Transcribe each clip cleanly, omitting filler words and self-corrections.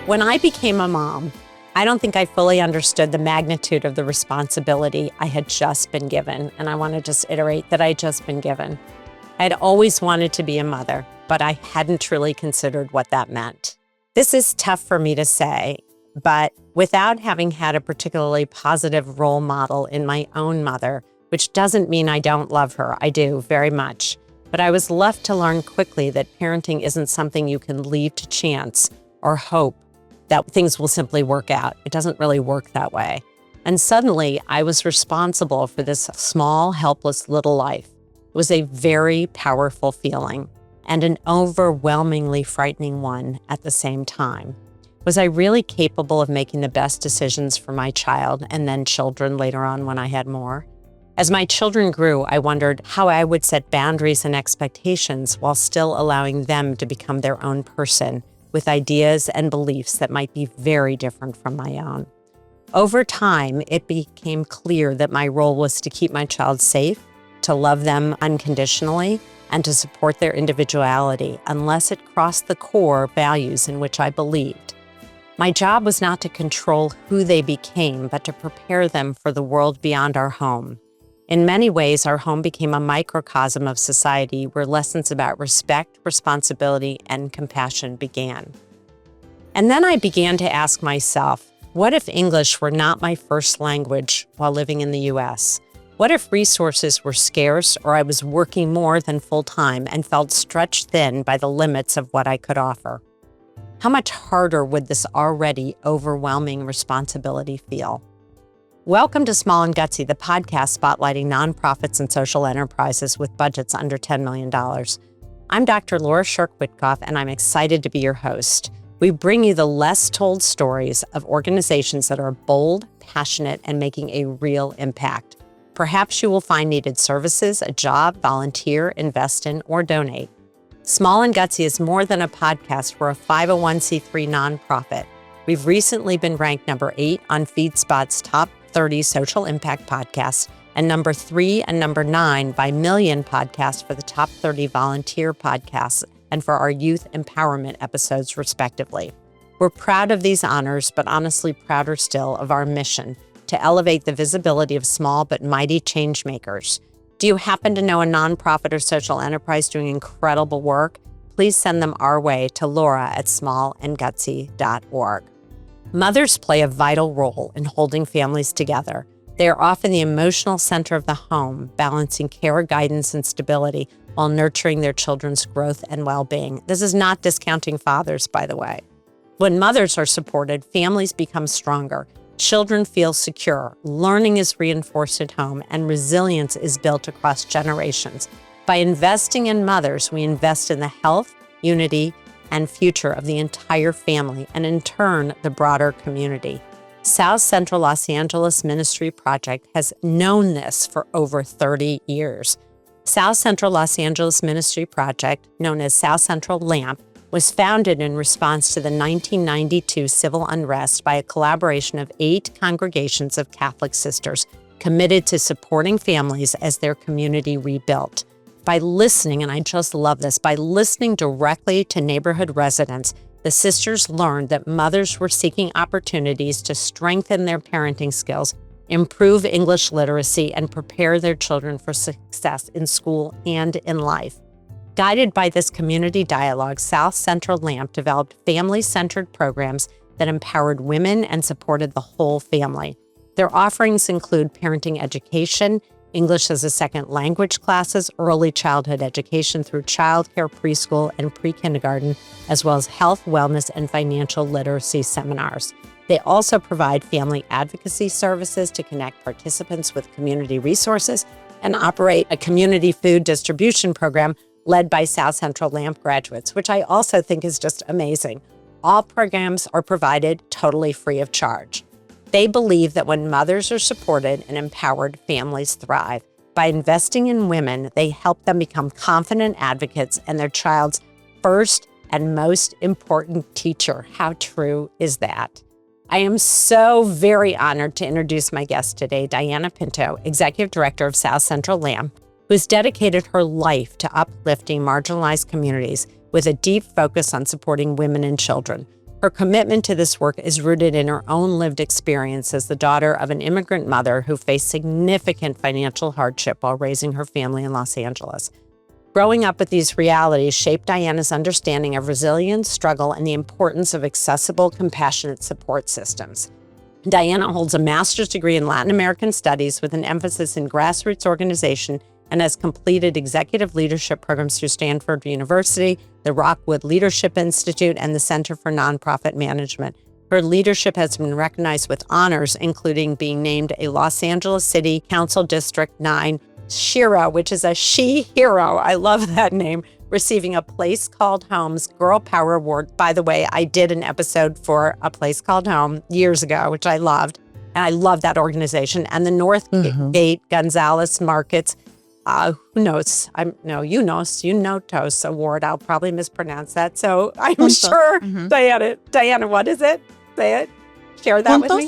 When I became a mom, I don't think I fully understood the magnitude of the responsibility I had just been given. And I want to just iterate that I had just been given. I had always wanted to be a mother, but I hadn't truly considered what that meant. This is tough for me to say, but without having had a particularly positive role model in my own mother, which doesn't mean I don't love her, I do very much. But I was left to learn quickly that parenting isn't something you can leave to chance or hope that things will simply work out. It doesn't really work that way. And suddenly, I was responsible for this small, helpless little life. It was a very powerful feeling and an overwhelmingly frightening one at the same time. Was I really capable of making the best decisions for my child and then children later on when I had more? As my children grew, I wondered how I would set boundaries and expectations while still allowing them to become their own person with ideas and beliefs that might be very different from my own. Over time, it became clear that my role was to keep my child safe, to love them unconditionally, and to support their individuality unless it crossed the core values in which I believed. My job was not to control who they became, but to prepare them for the world beyond our home. In many ways, our home became a microcosm of society where lessons about respect, responsibility, and compassion began. And then I began to ask myself, what if English were not my first language while living in the U.S.? What if resources were scarce or I was working more than full-time and felt stretched thin by the limits of what I could offer? How much harder would this already overwhelming responsibility feel? Welcome to Small and Gutsy, the podcast spotlighting nonprofits and social enterprises with budgets under $10 million. I'm Dr. Laura Sherwit, and I'm excited to be your host. We bring you the less told stories of organizations that are bold, passionate, and making a real impact. Perhaps you will find needed services, a job, volunteer, invest in, or donate. Small and Gutsy is more than a podcast. We're a 501c3 nonprofit. We've recently been ranked number 8 on FeedSpot's top 30 social impact podcasts and number 3 and number 9 by Million podcasts for the top 30 volunteer podcasts and for our youth empowerment episodes, respectively. We're proud of these honors, but honestly prouder still of our mission to elevate the visibility of small but mighty change makers. Do you happen to know a nonprofit or social enterprise doing incredible work? Please send them our way to laura@smallandgutsy.org. Mothers play a vital role in holding families together. They are often the emotional center of the home, balancing care, guidance, and stability while nurturing their children's growth and well-being. This is not discounting fathers, by the way. When mothers are supported, families become stronger. Children feel secure, learning is reinforced at home, and resilience is built across generations. By investing in mothers, we invest in the health, unity, and future of the entire family, and in turn, the broader community. South Central Los Angeles Ministry Project has known this for over 30 years. South Central Los Angeles Ministry Project, known as South Central LAMP, was founded in response to the 1992 civil unrest by a collaboration of 8 congregations of Catholic sisters committed to supporting families as their community rebuilt. By listening, and I just love this, by listening directly to neighborhood residents, the sisters learned that mothers were seeking opportunities to strengthen their parenting skills, improve English literacy, and prepare their children for success in school and in life. Guided by this community dialogue, South Central LAMP developed family-centered programs that empowered women and supported the whole family. Their offerings include parenting education, English as a second language classes, early childhood education through childcare, preschool, and pre-kindergarten, as well as health, wellness, and financial literacy seminars. They also provide family advocacy services to connect participants with community resources and operate a community food distribution program led by South Central LAMP graduates, which I also think is just amazing. All programs are provided totally free of charge. They believe that when mothers are supported and empowered, families thrive. By investing in women, they help them become confident advocates and their child's first and most important teacher. How true is that? I am so very honored to introduce my guest today, Diana Pinto, Executive Director of South Central LAMP, who's dedicated her life to uplifting marginalized communities with a deep focus on supporting women and children. Her commitment to this work is rooted in her own lived experience as the daughter of an immigrant mother who faced significant financial hardship while raising her family in Los Angeles. Growing up with these realities shaped Diana's understanding of resilience, struggle, and the importance of accessible, compassionate support systems. Diana holds a master's degree in Latin American Studies with an emphasis in grassroots organization and has completed executive leadership programs through Stanford University, the Rockwood Leadership Institute, and the Center for Nonprofit Management. Her leadership has been recognized with honors, including being named a Los Angeles City Council District 9 Shira, which is a she hero. I love that name. Receiving a Place Called Home's Girl Power Award. By the way, I did an episode for A Place Called Home years ago, which I loved. And I love that organization. And the Northgate Gonzalez Markets Unotos Award. I'll probably mispronounce that. So I'm sure, Diana, what is it? Say it. Share that with me.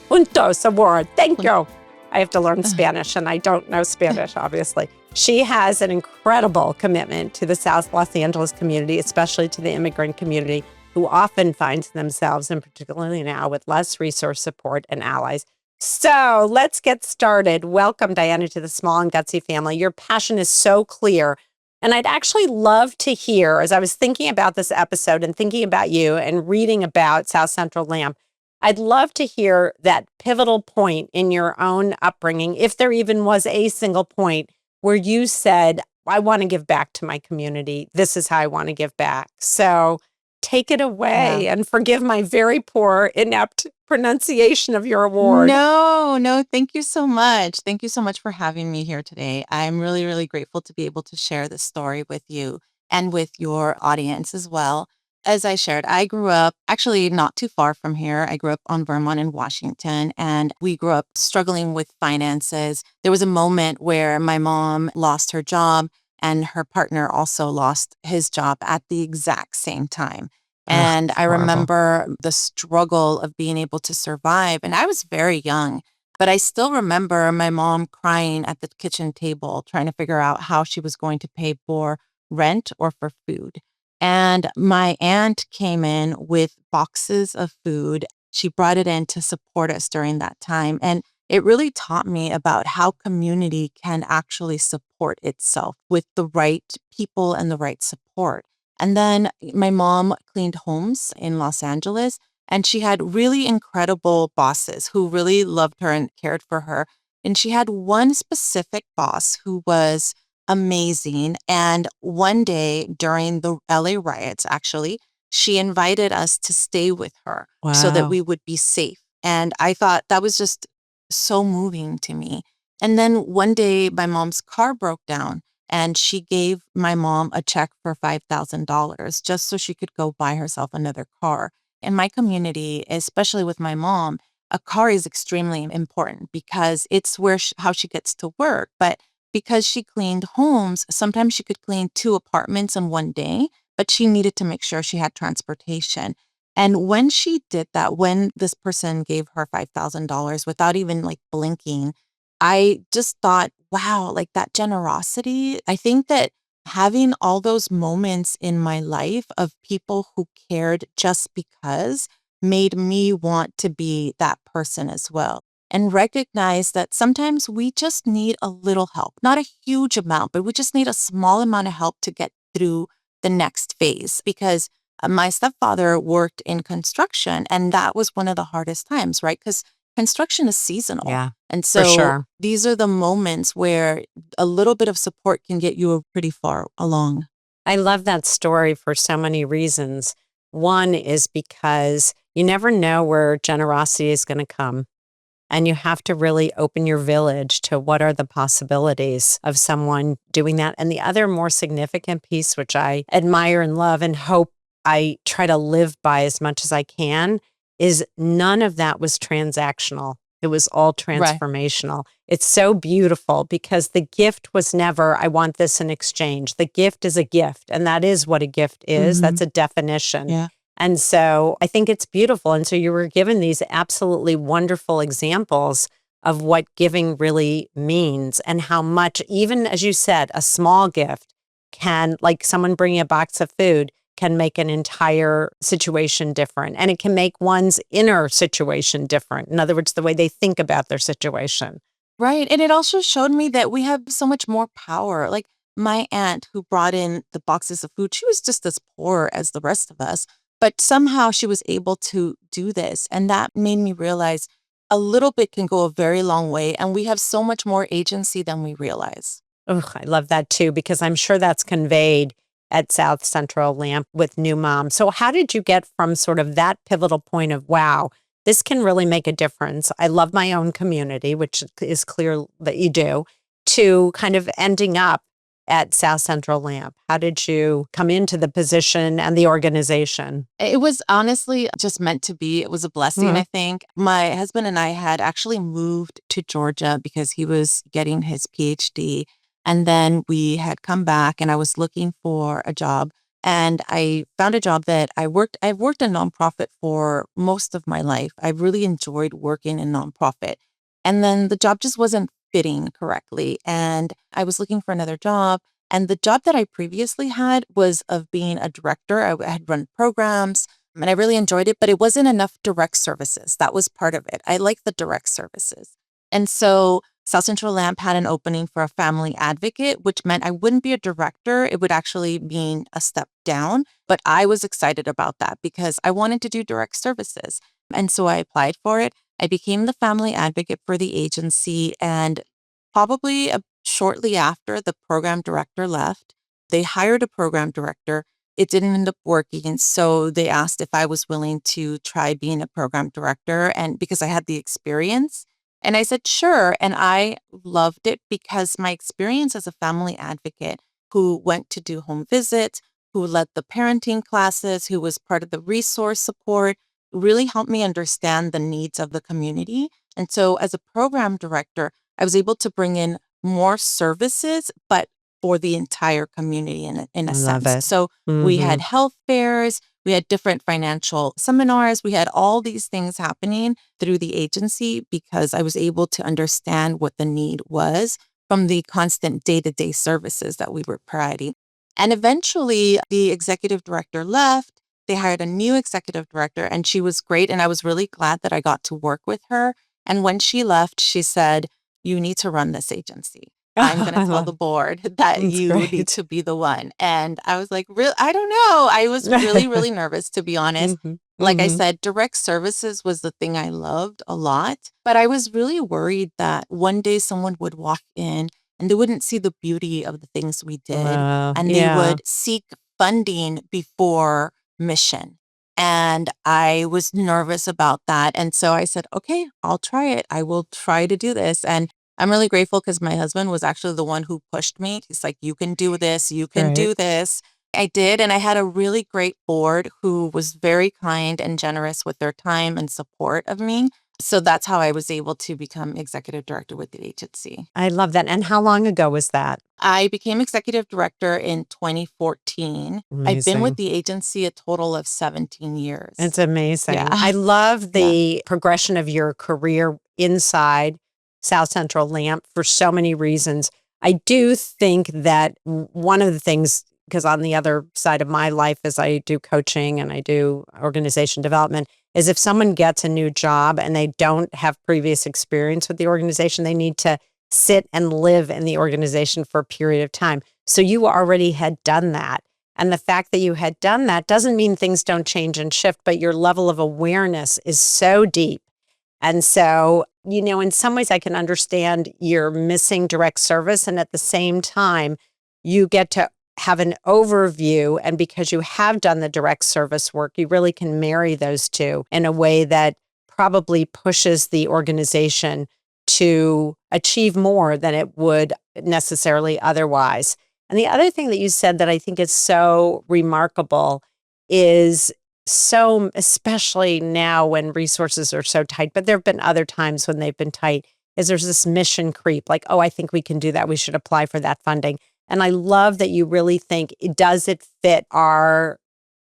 Juntos Award. Thank you. I have to learn Spanish, and I don't know Spanish, obviously. She has an incredible commitment to the South Los Angeles community, especially to the immigrant community, who often finds themselves, and particularly now, with less resource support and allies. So let's get started. Welcome, Diana, to the Small and Gutsy family. Your passion is so clear. And I'd actually love to hear, as I was thinking about this episode and thinking about you and reading about South Central Lamp, I'd love to hear that pivotal point in your own upbringing, if there even was a single point where you said, I want to give back to my community. This is how I want to give back. So take it away and forgive my very poor, inept pronunciation of your award. No, thank you so much. Thank you so much for having me here today. I'm really, really grateful to be able to share this story with you and with your audience as well. As I shared, I grew up actually not too far from here. I grew up on Vermont in Washington, and we grew up struggling with finances. There was a moment where my mom lost her job and her partner also lost his job at the exact same time. And I remember the struggle of being able to survive. And I was very young, but I still remember my mom crying at the kitchen table, trying to figure out how she was going to pay for rent or for food. And my aunt came in with boxes of food. She brought it in to support us during that time. And it really taught me about how community can actually support itself with the right people and the right support. And then my mom cleaned homes in Los Angeles, and she had really incredible bosses who really loved her and cared for her. And she had one specific boss who was amazing. And one day during the LA riots, actually, she invited us to stay with her so that we would be safe. And I thought that was just so moving to me. And then one day my mom's car broke down, and she gave my mom a check for $5,000 just so she could go buy herself another car. In my community, especially with my mom, a car is extremely important because it's how she gets to work. But because she cleaned homes, sometimes she could clean 2 apartments in one day, but she needed to make sure she had transportation. And when she did that, when this person gave her $5,000 without even blinking, I just thought, wow, that generosity. I think that having all those moments in my life of people who cared just because made me want to be that person as well. And recognize that sometimes we just need a little help, not a huge amount, but we just need a small amount of help to get through the next phase. Because my stepfather worked in construction, and that was one of the hardest times, right? Because construction is seasonal. Yeah, and so for sure. These are the moments where a little bit of support can get you pretty far along. I love that story for so many reasons. One is because you never know where generosity is going to come. And you have to really open your village to what are the possibilities of someone doing that. And the other more significant piece, which I admire and love and hope I try to live by as much as I can, is none of that was transactional. It was all transformational. Right. It's so beautiful because the gift was never, I want this in exchange. The gift is a gift, and that is what a gift is. Mm-hmm. That's a definition. Yeah. And so I think it's beautiful. And so you were given these absolutely wonderful examples of what giving really means and how much, even as you said, a small gift can, like someone bringing a box of food, can make an entire situation different. And it can make one's inner situation different. In other words, the way they think about their situation. Right. And it also showed me that we have so much more power. Like my aunt who brought in the boxes of food, she was just as poor as the rest of us, but somehow she was able to do this. And that made me realize a little bit can go a very long way. And we have so much more agency than we realize. Ugh, I love that too, because I'm sure that's conveyed at South Central Lamp with new moms. So how did you get from sort of that pivotal point of, wow, this can really make a difference. I love my own community, which is clear that you do, to kind of ending up at South Central Lamp? How did you come into the position and the organization? It was honestly just meant to be. It was a blessing, I think. My husband and I had actually moved to Georgia because he was getting his PhD. And then we had come back and I was looking for a job. And I found a job that I've worked in nonprofit for most of my life. I've really enjoyed working in nonprofit. And then the job just wasn't fitting correctly. And I was looking for another job. And the job that I previously had was of being a director. I had run programs and I really enjoyed it, but it wasn't enough direct services. That was part of it. I like the direct services. And so South Central Lamp had an opening for a family advocate, which meant I wouldn't be a director. It would actually mean a step down. But I was excited about that because I wanted to do direct services. And so I applied for it. I became the family advocate for the agency. And probably shortly after the program director left, they hired a program director. It didn't end up working. So they asked if I was willing to try being a program director and because I had the experience. And I said, sure. And I loved it because my experience as a family advocate who went to do home visits, who led the parenting classes, who was part of the resource support, really helped me understand the needs of the community. And so as a program director, I was able to bring in more services, but for the entire community in a I love sense. it. So we had health fairs, we had different financial seminars, we had all these things happening through the agency because I was able to understand what the need was from the constant day-to-day services that we were providing. And eventually the executive director left. They hired a new executive director and she was great. And I was really glad that I got to work with her. And when she left, she said, you need to run this agency. I'm going to I tell the love board that it's you need great. to be the one. And I was like, real, I don't know. I was really, really nervous, to be honest. hmm Like I hmm said, direct services was the thing I loved a lot, but I was really worried that one day someone would walk in and they wouldn't see the beauty of the things we did Wow. and they Yeah. would seek funding before mission. And I was nervous about that. And so I said, okay, I'll try it. I will try to do this. And I'm really grateful because my husband was actually the one who pushed me. He's like, you can do this. You can Right. do this. I did. And I had a really great board who was very kind and generous with their time and support of me. So that's how I was able to become executive director with the agency. I love that. And how long ago was that? I became executive director in 2014. I've been with Amazing. the agency a total of 17 years. It's amazing. Yeah. I love Yeah. the progression of your career inside South Central Lamp for so many reasons. I do think that one of the things, because on the other side of my life, as I do coaching and I do organization development, is if someone gets a new job and they don't have previous experience with the organization, they need to sit and live in the organization for a period of time. So you already had done that. And the fact that you had done that doesn't mean things don't change and shift, but your level of awareness is so deep. And so, in some ways I can understand you're missing direct service. And at the same time, you get to have an overview. And because you have done the direct service work, you really can marry those two in a way that probably pushes the organization to achieve more than it would necessarily otherwise. And the other thing that you said that I think is so remarkable is especially now when resources are so tight, but there have been other times when they've been tight, is there's this mission creep, like, oh, I think we can do that. We should apply for that funding. And I love that you really think, does it fit our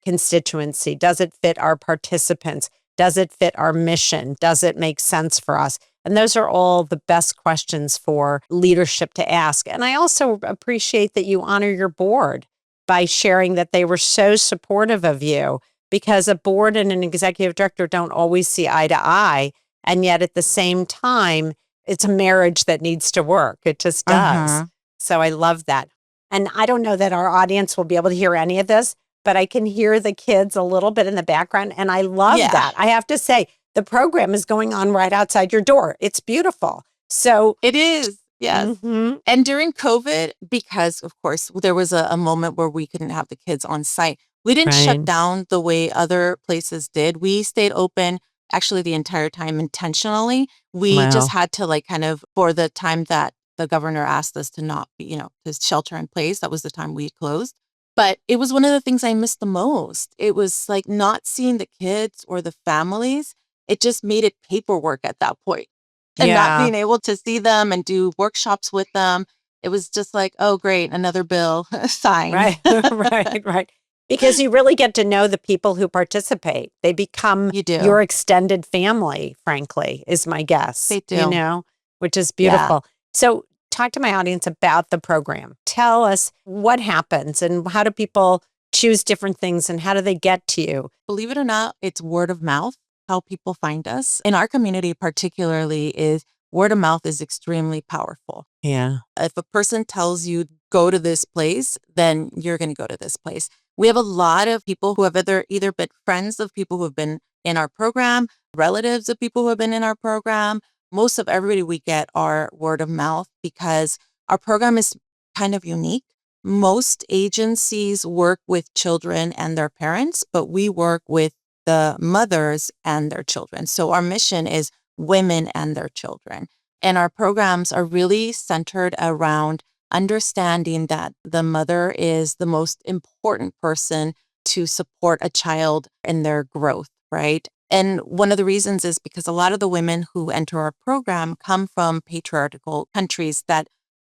constituency? Does it fit our participants? Does it fit our mission? Does it make sense for us? And those are all the best questions for leadership to ask. And I also appreciate that you honor your board. by sharing that they were so supportive of you, because a board and an executive director don't always see eye to eye. And yet at the same time, it's a marriage that needs to work. It just does. Uh-huh. So I love that. And I don't know that our audience will be able to hear any of this, but I can hear the kids a little bit in the background. And I love Yeah, that. I have to say, the program is going on right outside your door. It's beautiful. So, it is. Yes. mhm, And during COVID, because of course there was a moment where we couldn't have the kids on site, we didn't shut right. down the way other places did. We stayed open actually the entire time intentionally. We just Wow. had to like kind of, for the time that the governor asked us to not be, to shelter in place, that was the time we closed. But it was one of the things I missed the most. It was like not seeing the kids or the families. It just made it paperwork at that point, and not Yeah. being able to see them and do workshops with them. It was just like, oh, great, another bill signed. Right, right. Because you really get to know the people who participate. They become You do. your extended family, frankly, is my guess, They do. which is Yeah. beautiful. So, talk to my audience about the program. Tell us what happens and how do people choose different things and how do they get to you? Believe it or not, it's word of mouth how people find us. In our community, particularly, is word of mouth is extremely powerful. Yeah. If a person tells you go to this place, then you're going to go to this place. We have a lot of people who have either been friends of people who have been in our program, relatives of people who have been in our program. Most of everybody we get are word of mouth because our program is kind of unique. Most agencies work with children and their parents, but we work with the mothers and their children. So our mission is women and their children. And our programs are really centered around understanding that the mother is the most important person to support a child in their growth, right? And one of the reasons is because a lot of the women who enter our program come from patriarchal countries that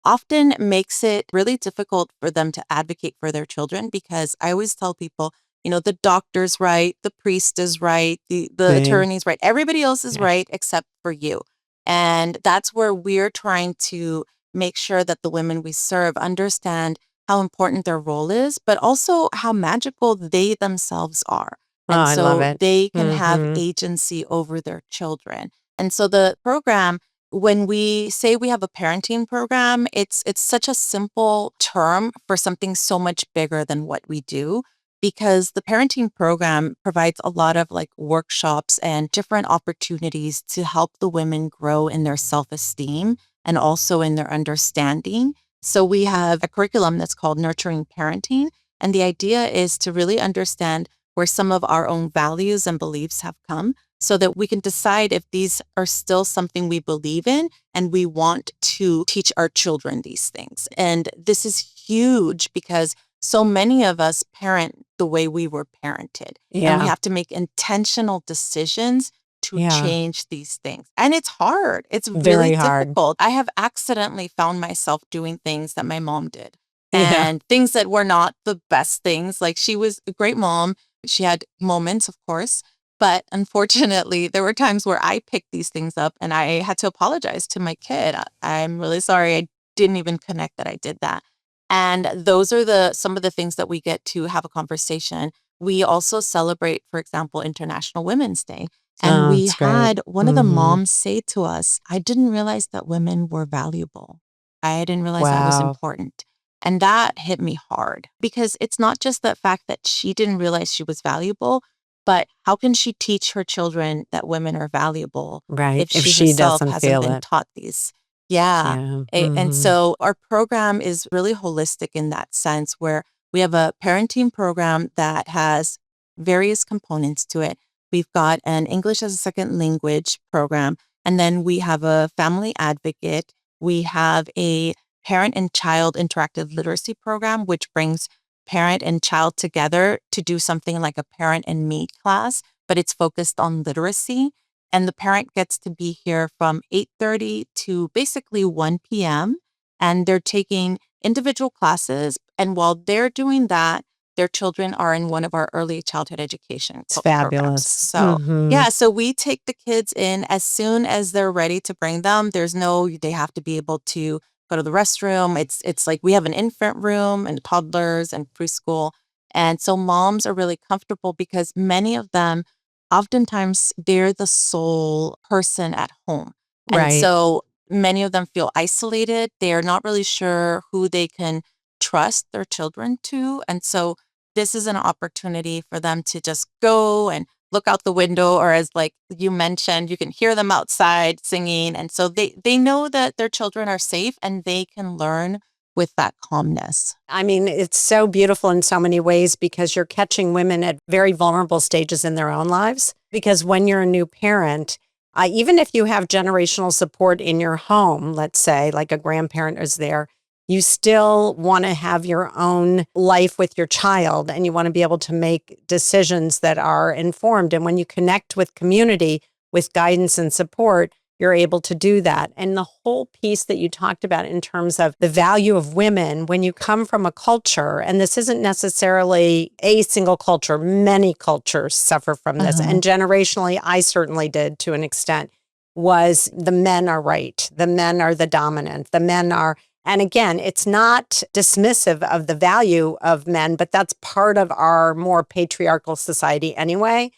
often makes it really difficult for them to advocate for their children, because I always tell people, the doctor's right, the priest is right, the Same. attorney's right, everybody else is Yeah. right except for you. And that's where we're trying to make sure that the women we serve understand how important their role is, but also how magical they themselves are. Oh, And I love so it. they can have Hmm. agency over their children. And so the program, when we say we have a parenting program, it's such a simple term for something so much bigger than what we do, because the parenting program provides a lot of like workshops and different opportunities to help the women grow in their self-esteem and also in their understanding. So we have a curriculum that's called Nurturing Parenting, and the idea is to really understand where some of our own values and beliefs have come, so that we can decide if these are still something we believe in and we want to teach our children these things. And this is huge because so many of us parent the way we were parented, and we Yeah. have to make intentional decisions to Yeah. change these things. And it's hard. It's really Very hard. difficult. I have accidentally found myself doing things that my mom did, Yeah. and things that were not the best things. Like, she was a great mom. She had moments, of course, but unfortunately, there were times where I picked these things up and I had to apologize to my kid. I'm really sorry. I didn't even connect that I did that. And those are some of the things that we get to have a conversation. We also celebrate, for example, International Women's Day. And Oh, we it's great. had one of the Hmm. moms say to us, I didn't realize that women were valuable. I didn't realize that was Wow. important. And that hit me hard, because it's not just the fact that she didn't realize she was valuable, but how can she teach her children that women are valuable Right. if If she she herself doesn't hasn't feel been it. taught these? Yeah. Yeah. And Hmm. so our program is really holistic in that sense, where we have a parenting program that has various components to it. We've got an English as a second language program, and then we have a family advocate. We have a parent and child interactive literacy program, which brings parent and child together to do something like a parent and me class, but it's focused on literacy. And the parent gets to be here from 8:30 to basically 1 p.m. And they're taking individual classes. And while they're doing that, their children are in one of our early childhood education It's programs. fabulous. So Hmm. yeah, so we take the kids in as soon as they're ready to bring them. They have to be able to go to the restroom. It's like we have an infant room and toddlers and preschool. And so moms are really comfortable because many of them, oftentimes, they're the sole person at home. And Right. so many of them feel isolated. They're not really sure who they can trust their children to. And so this is an opportunity for them to just go and look out the window, or as like you mentioned, you can hear them outside singing. And so they know that their children are safe and they can learn with that calmness. I mean, it's so beautiful in so many ways because you're catching women at very vulnerable stages in their own lives. Because when you're a new parent, even if you have generational support in your home, let's say like a grandparent is there, you still want to have your own life with your child and you want to be able to make decisions that are informed. And when you connect with community with guidance and support, you're able to do that. And the whole piece that you talked about in terms of the value of women, when you come from a culture, and this isn't necessarily a single culture, many cultures suffer from this. Uh-huh. And generationally, I certainly did to an extent, was the men are right. The men are the dominant. The men are, and again, it's not dismissive of the value of men, but that's part of our more patriarchal society anyway.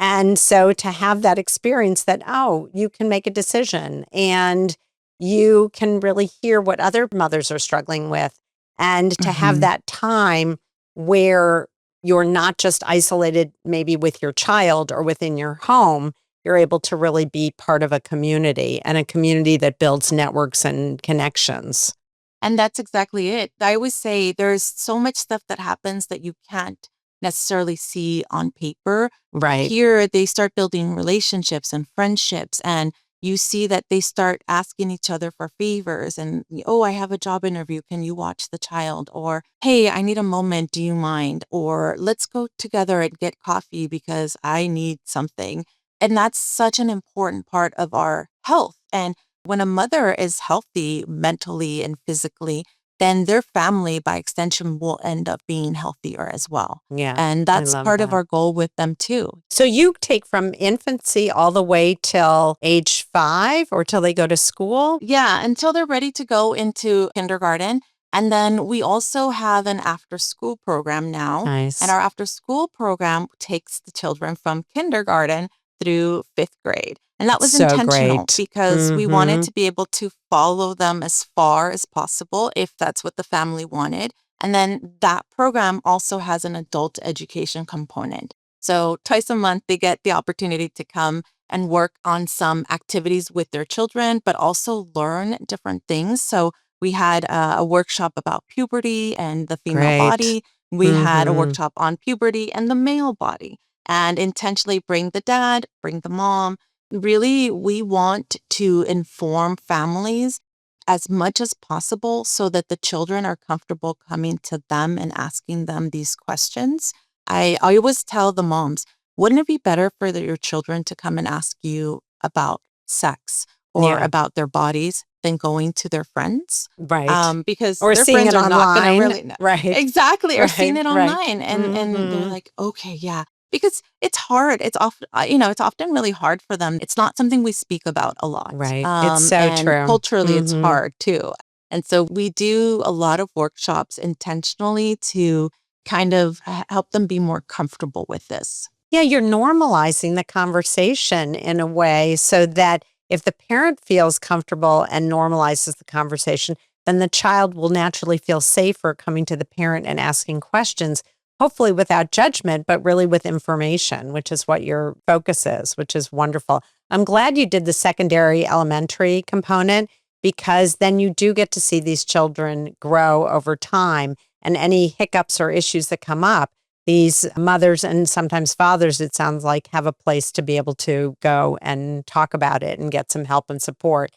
And so to have that experience that, oh, you can make a decision and you can really hear what other mothers are struggling with. And to have Mhm. that time where you're not just isolated, maybe with your child or within your home, you're able to really be part of a community and a community that builds networks and connections. And that's exactly it. I always say there's so much stuff that happens that you can't necessarily see on paper. Right. Here, they start building relationships and friendships, and you see that they start asking each other for favors. And, oh, I have a job interview. Can you watch the child? Or, hey, I need a moment. Do you mind? Or, let's go together and get coffee because I need something. And that's such an important part of our health. And when a mother is healthy mentally and physically, then their family, by extension, will end up being healthier as well. Yeah. And I that's love part of that. our goal with them too. So you take from infancy all the way till age 5 or till they go to school? Yeah, until they're ready to go into kindergarten. And then we also have an after school program now. And Nice. our after school program takes the children from kindergarten through fifth grade. And that was So intentional great. because we wanted Mhm. to be able to follow them as far as possible if that's what the family wanted. And then that program also has an adult education component. So twice a month, they get the opportunity to come and work on some activities with their children, but also learn different things. So we had a workshop about puberty and the female Great. body. We had a Mhm. workshop on puberty and the male body, and intentionally bring the dad, bring the mom. Really, we want to inform families as much as possible so that the children are comfortable coming to them and asking them these questions. I always tell the moms, wouldn't it be better for your children to come and ask you about sex or Yeah, about their bodies than going to their friends? right. Because Or their seeing friends it are not going to online. really know. Right. Exactly, or seeing Right, it right. online, and they're Mhm. like, okay, yeah, because it's hard. It's often, it's often really hard for them. It's not something we speak about a lot, Right. It's so and true. culturally, it's Mhm. hard too. And so we do a lot of workshops intentionally to kind of help them be more comfortable with this. Yeah, you're normalizing the conversation in a way so that if the parent feels comfortable and normalizes the conversation, then the child will naturally feel safer coming to the parent and asking questions, hopefully without judgment, but really with information, which is what your focus is, which is wonderful. I'm glad you did the secondary elementary component because then you do get to see these children grow over time and any hiccups or issues that come up these mothers and sometimes fathers, it sounds like, have a place to be able to go and talk about it and get some help and support.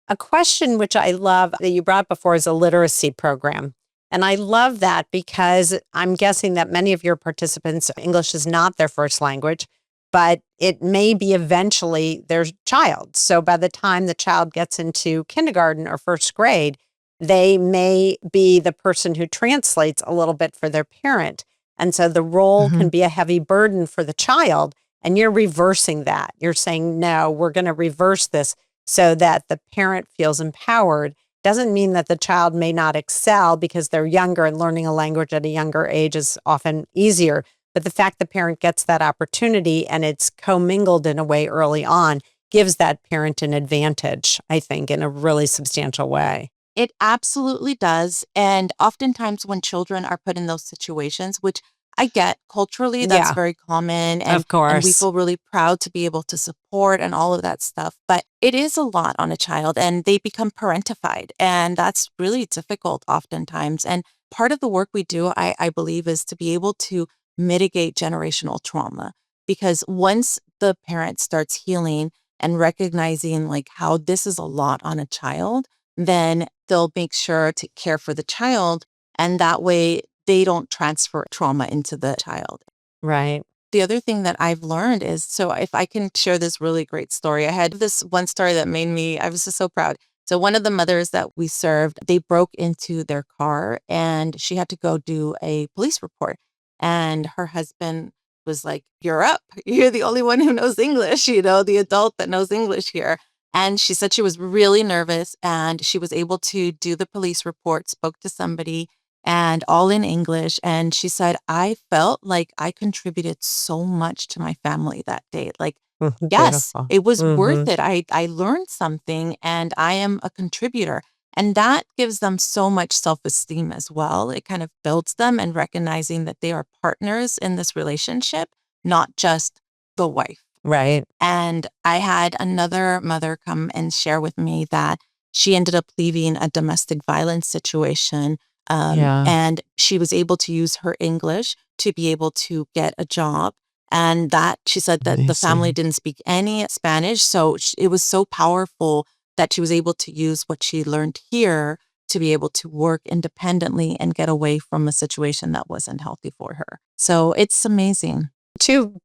A question which I love that you brought before is a literacy program. And I love that because I'm guessing that many of your participants, English is not their first language, but it may be eventually their child. So by the time the child gets into kindergarten or first grade, they may be the person who translates a little bit for their parent. And so the role can Mhm. be a heavy burden for the child. And you're reversing that. You're saying, no, we're going to reverse this so that the parent feels empowered Doesn't mean that the child may not excel because they're younger and learning a language at a younger age is often easier. But the fact the parent gets that opportunity and it's commingled in a way early on gives that parent an advantage, I think, in a really substantial way. It absolutely does. And oftentimes when children are put in those situations, which I get culturally, that's Yeah, very common. of And we course. feel really proud to be able to support and all of that stuff. But it is a lot on a child and they become parentified. And that's really difficult oftentimes. And part of the work we do, I believe, is to be able to mitigate generational trauma. Because once the parent starts healing and recognizing like how this is a lot on a child, then they'll make sure to care for the child. And that way they don't transfer trauma into the child. Right. The other thing that I've learned is, so if I can share this really great story, I had this one story that made me, I was just so proud. So one of the mothers that we served, they broke into their car and she had to go do a police report. And her husband was like, "You're up. You're the only one who knows English, the adult that knows English here." And she said she was really nervous and she was able to do the police report, spoke to somebody and all in English. And she said, "I felt like I contributed so much to my family that day. Like, yes, Beautiful. it was Hmm. worth it. I learned something and I am a contributor." And that gives them so much self-esteem as well. It kind of builds them and recognizing that they are partners in this relationship, not just the wife. Right. And I had another mother come and share with me that she ended up leaving a domestic violence situation. Yeah. And she was able to use her English to be able to get a job. And that she said that the family Amazing. didn't speak any Spanish. So it was so powerful that she was able to use what she learned here to be able to work independently and get away from a situation that wasn't healthy for her. So it's amazing. Two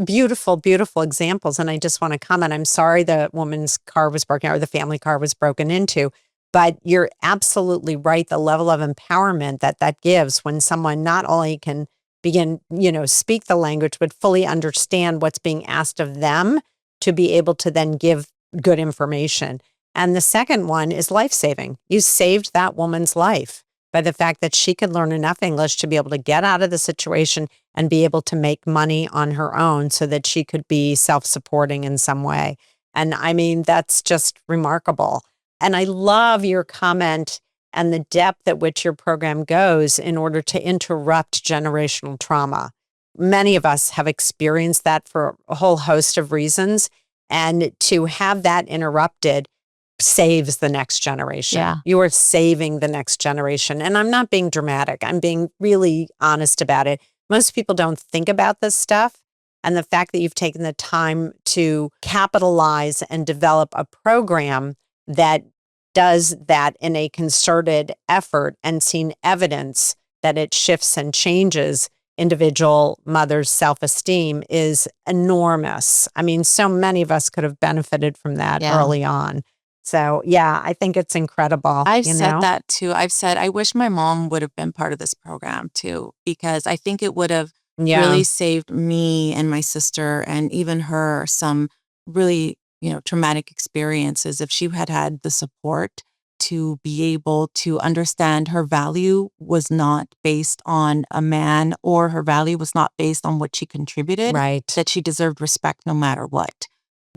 beautiful, beautiful examples. And I just want to comment, I'm sorry the woman's car was broken or the family car was broken into, but you're absolutely right. The level of empowerment that that gives when someone not only can begin, speak the language, but fully understand what's being asked of them to be able to then give good information. And the second one is life saving. You saved that woman's life by the fact that she could learn enough English to be able to get out of the situation and be able to make money on her own so that she could be self-supporting in some way. And I mean, that's just remarkable. And I love your comment and the depth at which your program goes in order to interrupt generational trauma. Many of us have experienced that for a whole host of reasons. And to have that interrupted saves the next generation. Yeah. You are saving the next generation. And I'm not being dramatic. I'm being really honest about it. Most people don't think about this stuff. And the fact that you've taken the time to capitalize and develop a program that does that in a concerted effort and seen evidence that it shifts and changes individual mothers' self-esteem is enormous. I mean, so many of us could have benefited from that Yeah. early on. So, yeah, I think it's incredible, I've you said know? that too. I've said, I wish my mom would have been part of this program too, because I think it would have Yeah, really saved me and my sister and even her some really, traumatic experiences if she had had the support to be able to understand her value was not based on a man or her value was not based on what she contributed, right. that she deserved respect no matter what.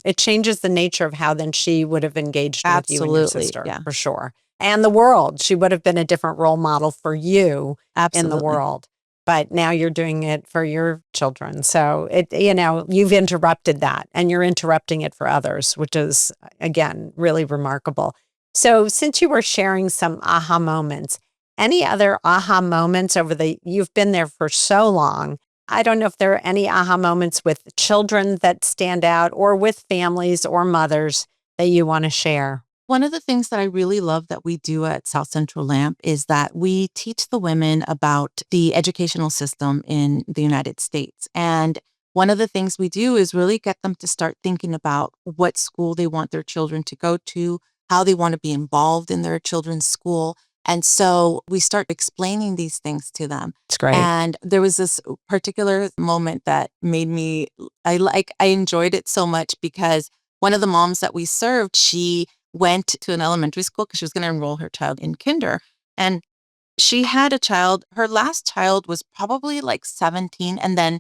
It changes the nature of how then she would have engaged with you and your Absolutely. sister, Yeah. for sure. And the world. She would have been a different role model for you in the Absolutely. world. But now you're doing it for your children. So you've interrupted that and you're interrupting it for others, which is, again, really remarkable. So since you were sharing some aha moments, any other aha moments you've been there for so long? I don't know if there are any aha moments with children that stand out or with families or mothers that you want to share. One of the things that I really love that we do at South Central Lamp is that we teach the women about the educational system in the United States. And one of the things we do is really get them to start thinking about what school they want their children to go to, how they want to be involved in their children's school. And so we start explaining these things to them. It's great. And there was this particular moment that made I enjoyed it so much because one of the moms that we served, she went to an elementary school because she was going to enroll her child in kinder. And she had a child. Her last child was probably like 17. And then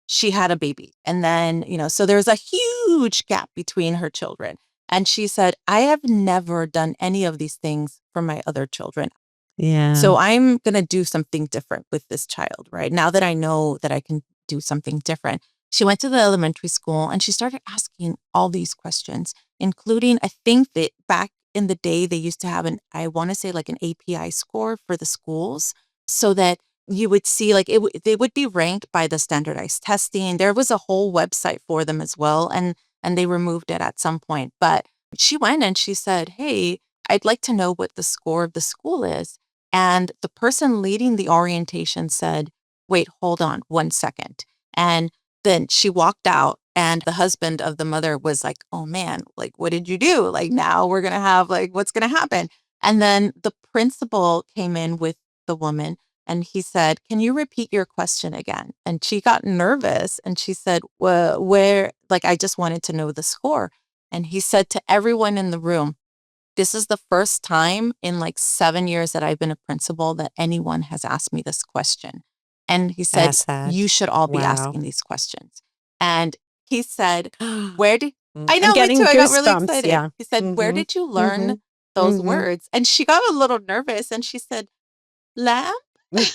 she had a baby. And then, so there's a huge gap between her children. And she said, I have never done any of these things for my other children. Yeah. So I'm going to do something different with this child, right? Now that I know that I can do something different. She went to the elementary school and she started asking all these questions, including, I think that back in the day, they used to have I want to say like an API score for the schools so that you would see like they would be ranked by the standardized testing. There was a whole website for them as well. And they removed it at some point. But she went and she said, hey, I'd like to know what the score of the school is. And the person leading the orientation said, wait, hold on 1 second. And then she walked out and the husband of the mother was like, oh man, like, what did you do? Like, now we're going to have like, what's going to happen? And then the principal came in with the woman and he said, can you repeat your question again? And she got nervous and she said, well, like, I just wanted to know the score. And he said to everyone in the room, this is the first time in like 7 years that I've been a principal that anyone has asked me this question. And he said, Ask that. you should all be Wow. asking these questions. And he said, where did, I know, I'm getting me too. I got really goosebumps, excited. yeah. He said, where did you learn those words? And she got a little nervous and she said, lamb? And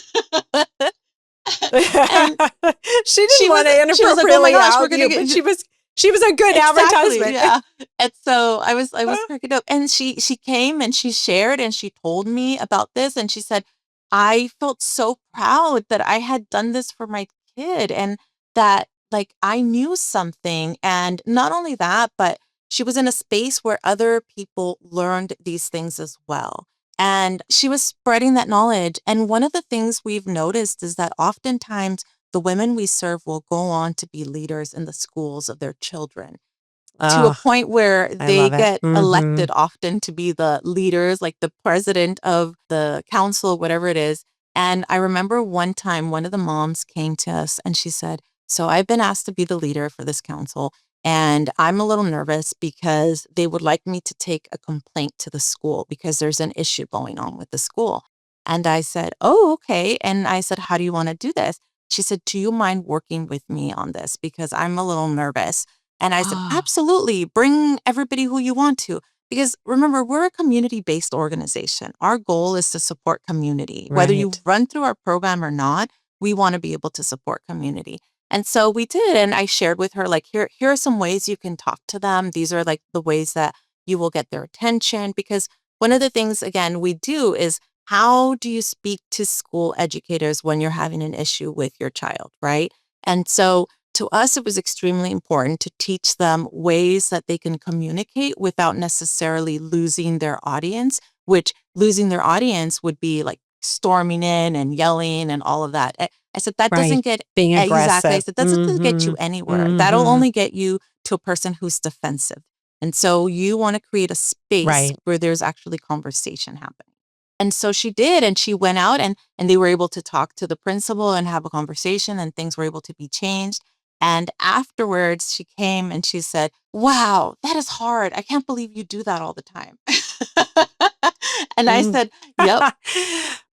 she didn't want to she was like, oh my inappropriately gosh, we're out gonna you, get but she was a good advertisement. Yeah. And so I was cracking up. And she came and she shared and she told me about this. And she said, I felt so proud that I had done this for my kid and that like I knew something. And not only that, but she was in a space where other people learned these things as well. And she was spreading that knowledge. And one of the things we've noticed is that oftentimes the women we serve will go on to be leaders in the schools of their children to a point where they get elected often to be the leaders, like the president of the council, whatever it is. And I remember one time one of the moms came to us and she said, so I've been asked to be the leader for this council. And I'm a little nervous because they would like me to take a complaint to the school because there's an issue going on with the school. And I said, oh, okay. And I said, how do you want to do this? She said, do you mind working with me on this? Because I'm a little nervous. And I said, absolutely, bring everybody who you want to. Because remember, we're a community-based organization. Our goal is to support community. Whether you run through our program or not, we want to be able to support community. And so we did. And I shared with her, like, here are some ways you can talk to them. These are like the ways that you will get their attention. Because one of the things, again, we do is how do you speak to school educators when you're having an issue with your child, right? And so to us, it was extremely important to teach them ways that they can communicate without necessarily losing their audience, which losing their audience would be like storming in and yelling and all of that. I said, that doesn't get being aggressive. Exactly. I said, that doesn't get you anywhere. That'll only get you to a person who's defensive. And so you want to create a space where there's actually conversation happening. And so she did, and she went out and they were able to talk to the principal and have a conversation and things were able to be changed. And afterwards she came and she said, wow, that is hard. I can't believe you do that all the time. And I said, yep.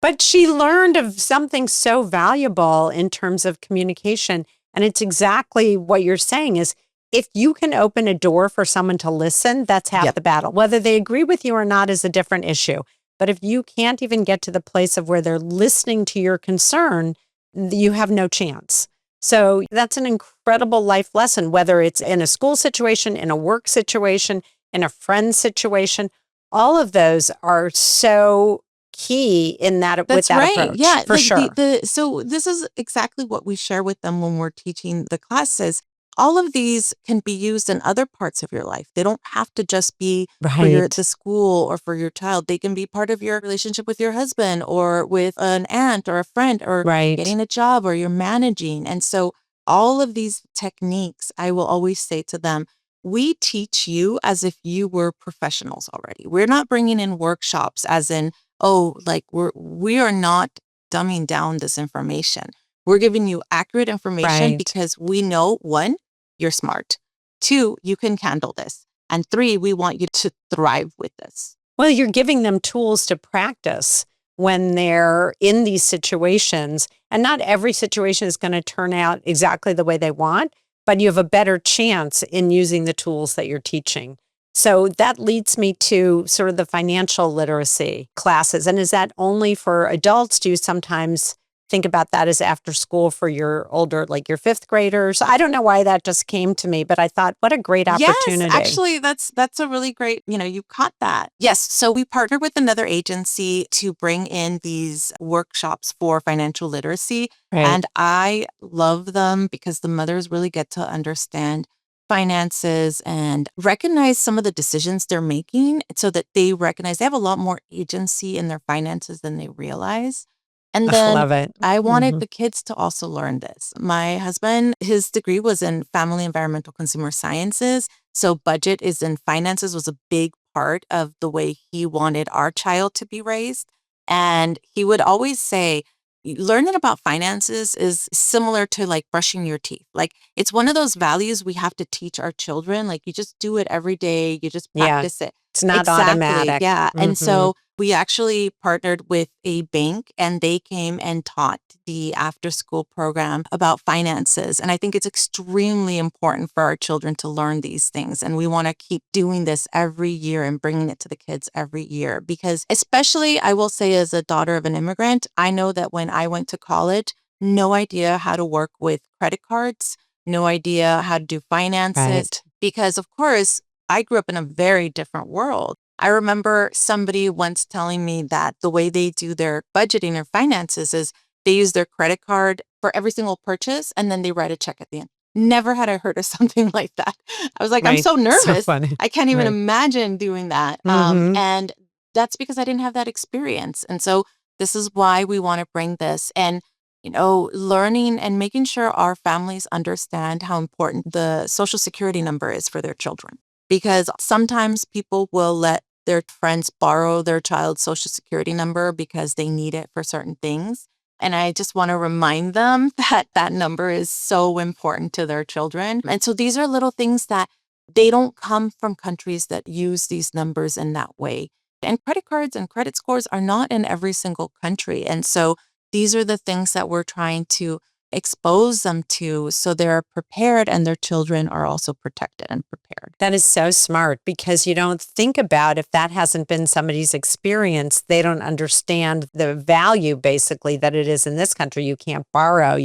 But she learned of something so valuable in terms of communication. And it's exactly what you're saying is if you can open a door for someone to listen, that's half the battle. Whether they agree with you or not is a different issue. But if you can't even get to the place of where they're listening to your concern, you have no chance. So that's an incredible life lesson, whether it's in a school situation, in a work situation, in a friend situation. All of those are so key in that with that approach. Yeah, for like sure. So this is exactly what we share with them when we're teaching the classes. All of these can be used in other parts of your life. They don't have to just be for the school or for your child. They can be part of your relationship with your husband or with an aunt or a friend or getting a job or you're managing. And so all of these techniques, I will always say to them, we teach you as if you were professionals already. We're not bringing in workshops as in, oh, like we are not dumbing down this information. We're giving you accurate information because we know, one, you're smart. Two, you can handle this. And 3, we want you to thrive with this. Well, you're giving them tools to practice when they're in these situations. And not every situation is going to turn out exactly the way they want, but you have a better chance in using the tools that you're teaching. So that leads me to sort of the financial literacy classes. And is that only for adults? Do you sometimes think about that as after school for your older, like your fifth graders? I don't know why that just came to me, but I thought, what a great Yes, opportunity. actually, that's a really great, you caught that. Yes, so we partnered with another agency to bring in these workshops for financial literacy. Right. And I love them because the mothers really get to understand finances and recognize some of the decisions they're making so that they recognize they have a lot more agency in their finances than they realize. And I then love it. I wanted Mhm. the kids to also learn this. My husband, his degree was in family environmental consumer sciences. So budget is in finances was a big part of the way he wanted our child to be raised. And he would always say, learning about finances is similar to like brushing your teeth. Like it's one of those values we have to teach our children. Like you just do it every day, you just Yeah. practice it. It's not Exactly. automatic. Yeah. And Mhm. so we actually partnered with a bank and they came and taught the after school program about finances. And I think it's extremely important for our children to learn these things. And we want to keep doing this every year and bringing it to the kids every year. Because, especially, I will say, as a daughter of an immigrant, I know that when I went to college, no idea how to work with credit cards, no idea how to do finances. Right. Because, of course, I grew up in a very different world. I remember somebody once telling me that the way they do their budgeting or finances is they use their credit card for every single purchase and then they write a check at the end. Never had I heard of something like that. I was like, I'm Right. so So nervous. funny. I can't even Right. imagine doing that. Mhm. And that's because I didn't have that experience. And so this is why we want to bring this and, learning and making sure our families understand how important the social security number is for their children. Because sometimes people will let their friends borrow their child's social security number because they need it for certain things. And I just want to remind them that that number is so important to their children. And so these are little things that they don't come from countries that use these numbers in that way. And credit cards and credit scores are not in every single country. And so these are the things that we're trying to expose them to so they're prepared and their children are also protected and prepared. That is so smart because you don't think about if that hasn't been somebody's experience, they don't understand the value basically that it is in this country. You can't borrow,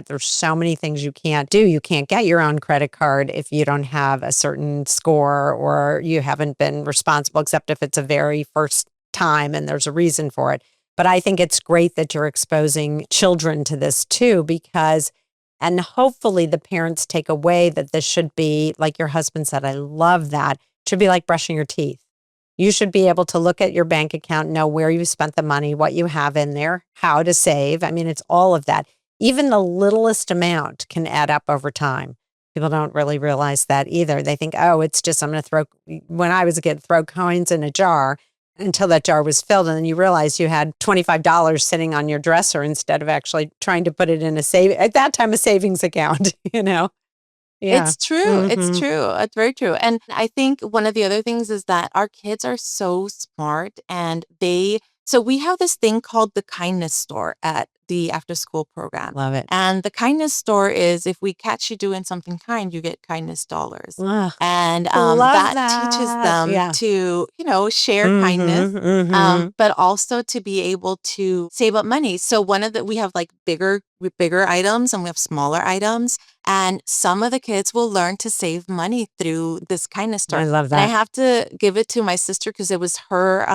there's so many things you can't do. You can't get your own credit card if you don't have a certain score or you haven't been responsible, except if it's a very first time and there's a reason for it. But I think it's great that you're exposing children to this too, and hopefully the parents take away that this should be, like your husband said, I love that, should be like brushing your teeth. You should be able to look at your bank account, know where you spent the money, what you have in there, how to save. I mean, it's all of that. Even the littlest amount can add up over time. People don't really realize that either. They think, oh, it's just, I'm going to when I was a kid, throw coins in a jar until that jar was filled. And then you realize you had $25 sitting on your dresser instead of actually trying to put it in at that time, a savings account, Yeah. It's true. It's Mhm. true. It's very true. And I think one of the other things is that our kids are so smart and so we have this thing called the kindness store at the after school program. Love it. And the kindness store is if we catch you doing something kind, you get kindness dollars. Ugh, And love that teaches that. them Yeah. to, share kindness, Mhm, mhm. but also to be able to save up money. So we have like bigger items and we have smaller items. And some of the kids will learn to save money through this kindness store. I love And I that. have to give it to my sister because it was her.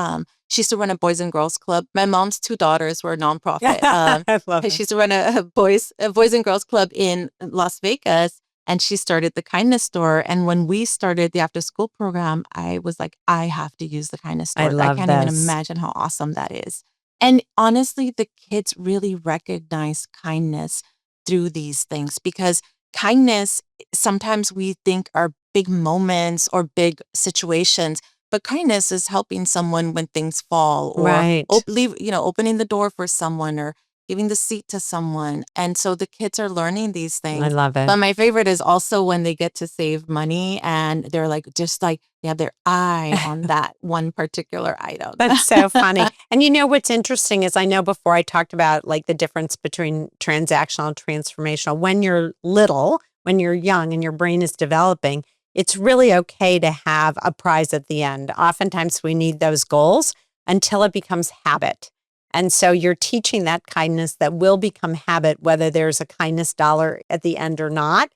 She used to run a boys and girls club. My mom's two daughters were a nonprofit. I love She it. used to run a boys and girls club in Las Vegas. And she started the kindness store. And when we started the after school program, I was like, I have to use the kindness I store. I love can't even this. imagine how awesome that is. And honestly, the kids really recognize kindness through these things because kindness, sometimes we think are big moments or big situations, but kindness is helping someone when things fall or Right. opening the door for someone or giving the seat to someone. And so the kids are learning these I things. love it. But my favorite is also when they get to save money and they're like, just like, they have their eye on that one particular item. That's so funny. And you know what's interesting is I know before I talked about like the difference between transactional and transformational. When you're little, when you're young and your brain is developing, it's really okay to have a prize at the end. Oftentimes we need those goals until it becomes habit. And so you're teaching that kindness that will become habit, whether there's a kindness dollar at the end or not.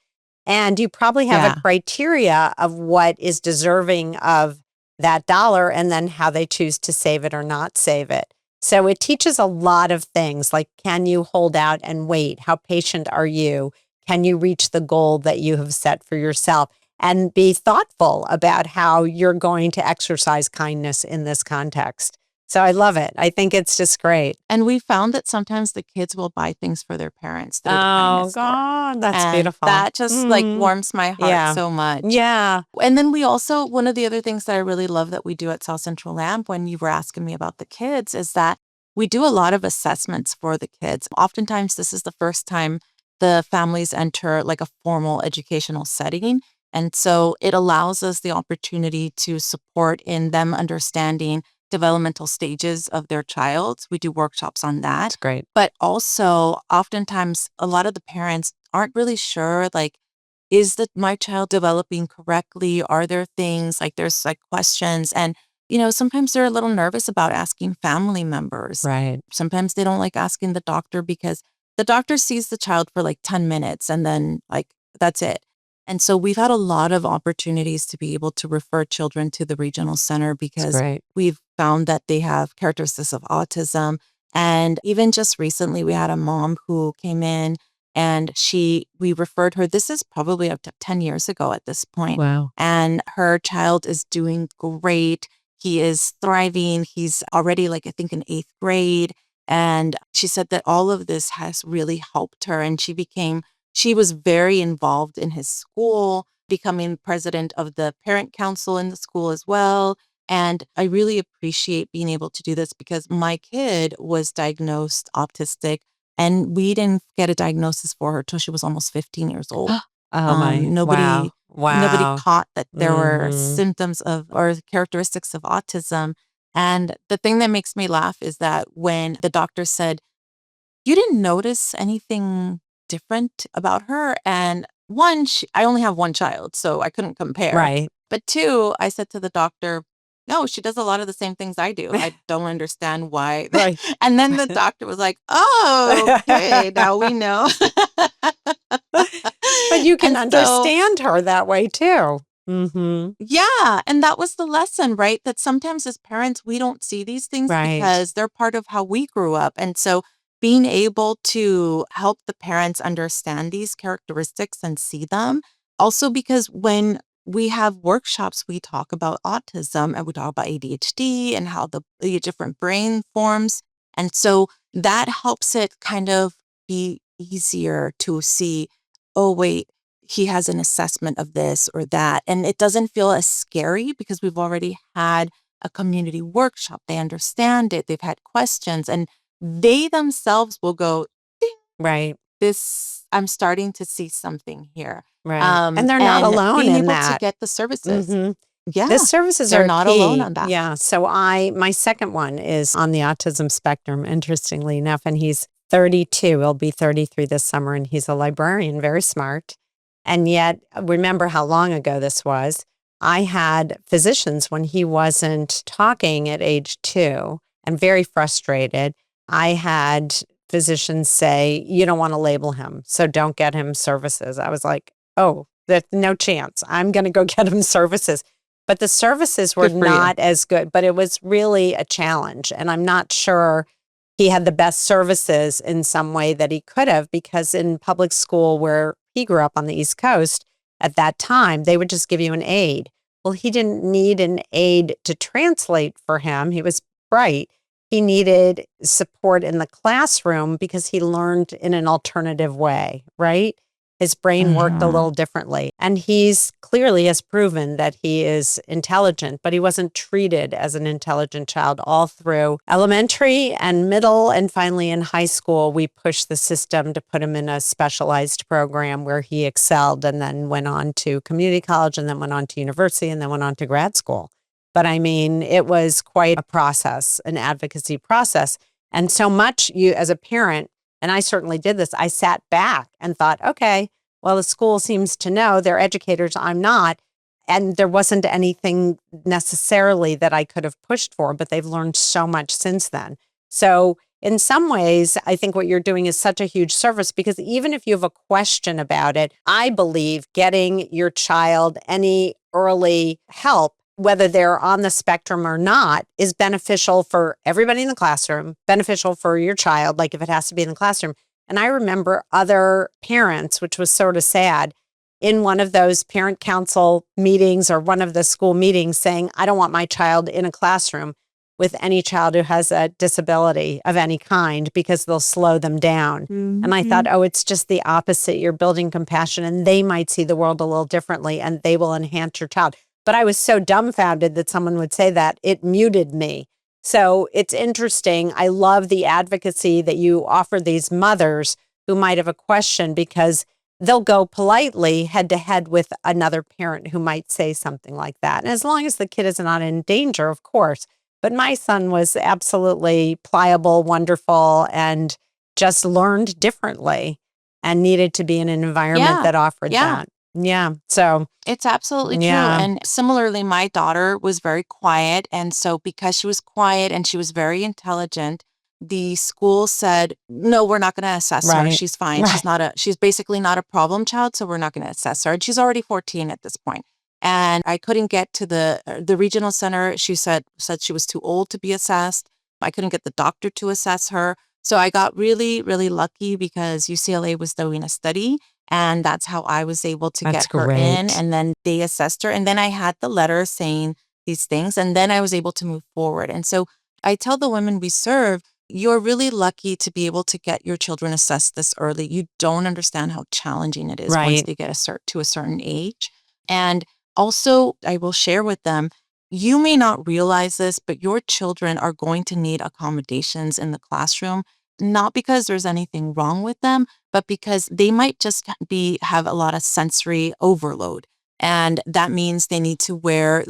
And you probably have Yeah. a criteria of what is deserving of that dollar and then how they choose to save it or not save it. So it teaches a lot of things like, can you hold out and wait? How patient are you? Can you reach the goal that you have set for yourself? And be thoughtful about how you're going to exercise kindness in this context. So I love it. I think it's just great. And we found that sometimes the kids will buy things for their parents through the kindness store. God, that's And beautiful. that just like warms my heart so much. Yeah. And then we also, one of the other things that I really love that we do at South Central Lamp when you were asking me about the kids is that we do a lot of assessments for the kids. Oftentimes, this is the first time the families enter like a formal educational setting. And so it allows us the opportunity to support in them understanding developmental stages of their child. We do workshops on that. That's great. But also, oftentimes, a lot of the parents aren't really sure, like, is my child developing correctly? Are there things like there's like questions? And, sometimes they're a little nervous about asking family members. Right. Sometimes they don't like asking the doctor because the doctor sees the child for like 10 minutes and then like that's it. And so we've had a lot of opportunities to be able to refer children to the regional center because we've found that they have characteristics of autism. And even just recently, we had a mom who came in and we referred her, this is probably up to 10 years ago at this point. Wow. And her child is doing great. He is thriving. He's already like, I think in 8th grade. And she said that all of this has really helped her. And she was very involved in his school, becoming president of the parent council in the school as well. And I really appreciate being able to do this because my kid was diagnosed autistic and we didn't get a diagnosis for her till she was almost 15 years old. Nobody caught that there were symptoms of or characteristics of autism. And the thing that makes me laugh is that when the doctor said, you didn't notice anything different about her. And one, I only have one child, so I couldn't compare. Right. But two, I said to the doctor, no, she does a lot of the same things I do. I don't understand why. Right. And then the doctor was like, oh, okay, now we know. But you can understand her that way too. Mm-hmm. Yeah. And that was the lesson, right? That sometimes as parents, we don't see these things because they're part of how we grew up. And so being able to help the parents understand these characteristics and see them. Also, because when we have workshops, we talk about autism and we talk about ADHD and how the different brain forms. And so that helps it kind of be easier to see, oh, wait, he has an assessment of this or that. And it doesn't feel as scary because we've already had a community workshop. They understand it. They've had questions and they themselves will go, ding, right. I'm starting to see something here. Right. And they're not alone being in able that. to get the services. Mm-hmm. Yeah. The services they're are not key. alone on that. Yeah. So my second one is on the autism spectrum, interestingly enough, and he's 32. He'll be 33 this summer, and he's a librarian, very smart. And yet, remember how long ago this was. I had physicians when he wasn't talking at age 2 and very frustrated. I had physicians say, you don't want to label him, so don't get him services. I was like, oh, there's no chance. I'm going to go get him services. But the services were not as good, but it was really a challenge. And I'm not sure he had the best services in some way that he could have, because in public school where he grew up on the East Coast at that time, they would just give you an aid. Well, he didn't need an aid to translate for him. He was bright. He needed support in the classroom because he learned in an alternative way, right? His brain worked a little differently. And he's clearly has proven that he is intelligent, but he wasn't treated as an intelligent child all through elementary and middle. And finally in high school, we pushed the system to put him in a specialized program where he excelled and then went on to community college and then went on to university and then went on to grad school. But I mean, it was quite a process, an advocacy process. And so much you as a parent, and I certainly did this, I sat back and thought, okay, well, the school seems to know they're educators, I'm not. And there wasn't anything necessarily that I could have pushed for, but they've learned so much since then. So in some ways, I think what you're doing is such a huge service because even if you have a question about it, I believe getting your child any early help, whether they're on the spectrum or not, is beneficial for everybody in the classroom, beneficial for your child, like if it has to be in the classroom. And I remember other parents, which was sort of sad, in one of those parent council meetings or one of the school meetings saying, I don't want my child in a classroom with any child who has a disability of any kind because they'll slow them down. And I thought, oh, it's just the opposite. You're building compassion and they might see the world a little differently and they will enhance your child. But I was so dumbfounded that someone would say that, it muted me. So it's interesting. I love the advocacy that you offer these mothers who might have a question because they'll go politely head to head with another parent who might say something like that. And as long as the kid is not in danger, of course. But my son was absolutely pliable, wonderful, and just learned differently and needed to be in an environment that offered that. Yeah. So it's absolutely true. Yeah. And similarly, my daughter was very quiet. And so because she was quiet and she was very intelligent, the school said, no, we're not going to assess her. Right. She's fine. Right. She's basically not a problem child. So we're not going to assess her. And she's already 14 at this point. And I couldn't get to the regional center. She said she was too old to be assessed. I couldn't get the doctor to assess her. So I got really, really lucky because UCLA was doing a study. And that's how I was able to That's get her in. great. And then they assessed her. And then I had the letter saying these things. And then I was able to move forward. And so I tell the women we serve, you're really lucky to be able to get your children assessed this early. You don't understand how challenging it is once Right. they get to a certain age. And also, I will share with them, you may not realize this, but your children are going to need accommodations in the classroom, not because there's anything wrong with them, but because they might just have a lot of sensory overload. And that means they need to wear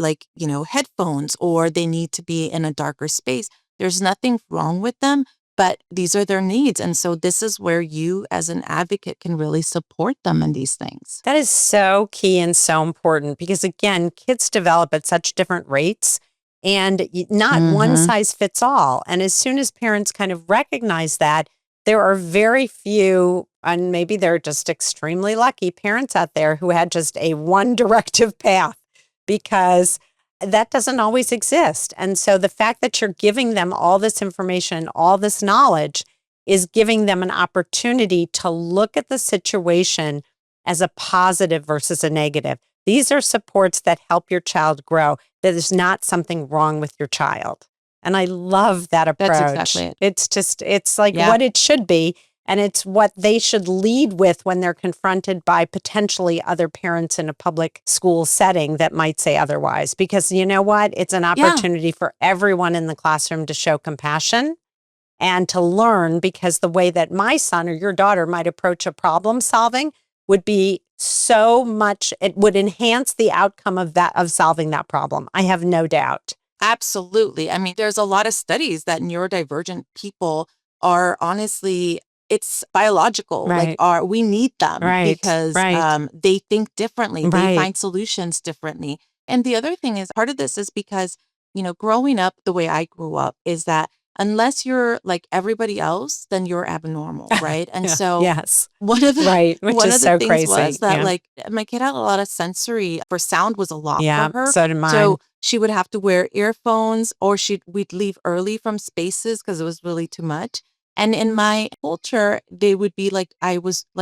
headphones or they need to be in a darker space. There's nothing wrong with them, but these are their needs. And so this is where you as an advocate can really support them in these things. That is so key and so important because, again, kids develop at such different rates and not one size fits all. And as soon as parents kind of recognize that, there are very few, and maybe they're just extremely lucky parents out there who had just a one directive path because that doesn't always exist. And so the fact that you're giving them all this information, all this knowledge is giving them an opportunity to look at the situation as a positive versus a negative. These are supports that help your child grow. There's not something wrong with your child. And I love that approach. That's exactly it. It's like what it should be. And it's what they should lead with when they're confronted by potentially other parents in a public school setting that might say otherwise. Because you know what? It's an opportunity for everyone in the classroom to show compassion and to learn, because the way that my son or your daughter might approach a problem solving would be so much, it would enhance the outcome of solving that problem. I have no doubt. Absolutely. I mean, there's a lot of studies that neurodivergent people are honestly, it's biological. Right. We need them because they think differently. They find solutions differently. And the other thing is, part of this is because, growing up the way I grew up is that unless you're like everybody else, then you're abnormal, right? And so one of the things was that my kid had a lot of sensory for sound was a lot for her. So did mine. So she would have to wear earphones or we'd leave early from spaces because it was really too much. And in my culture, they would be like,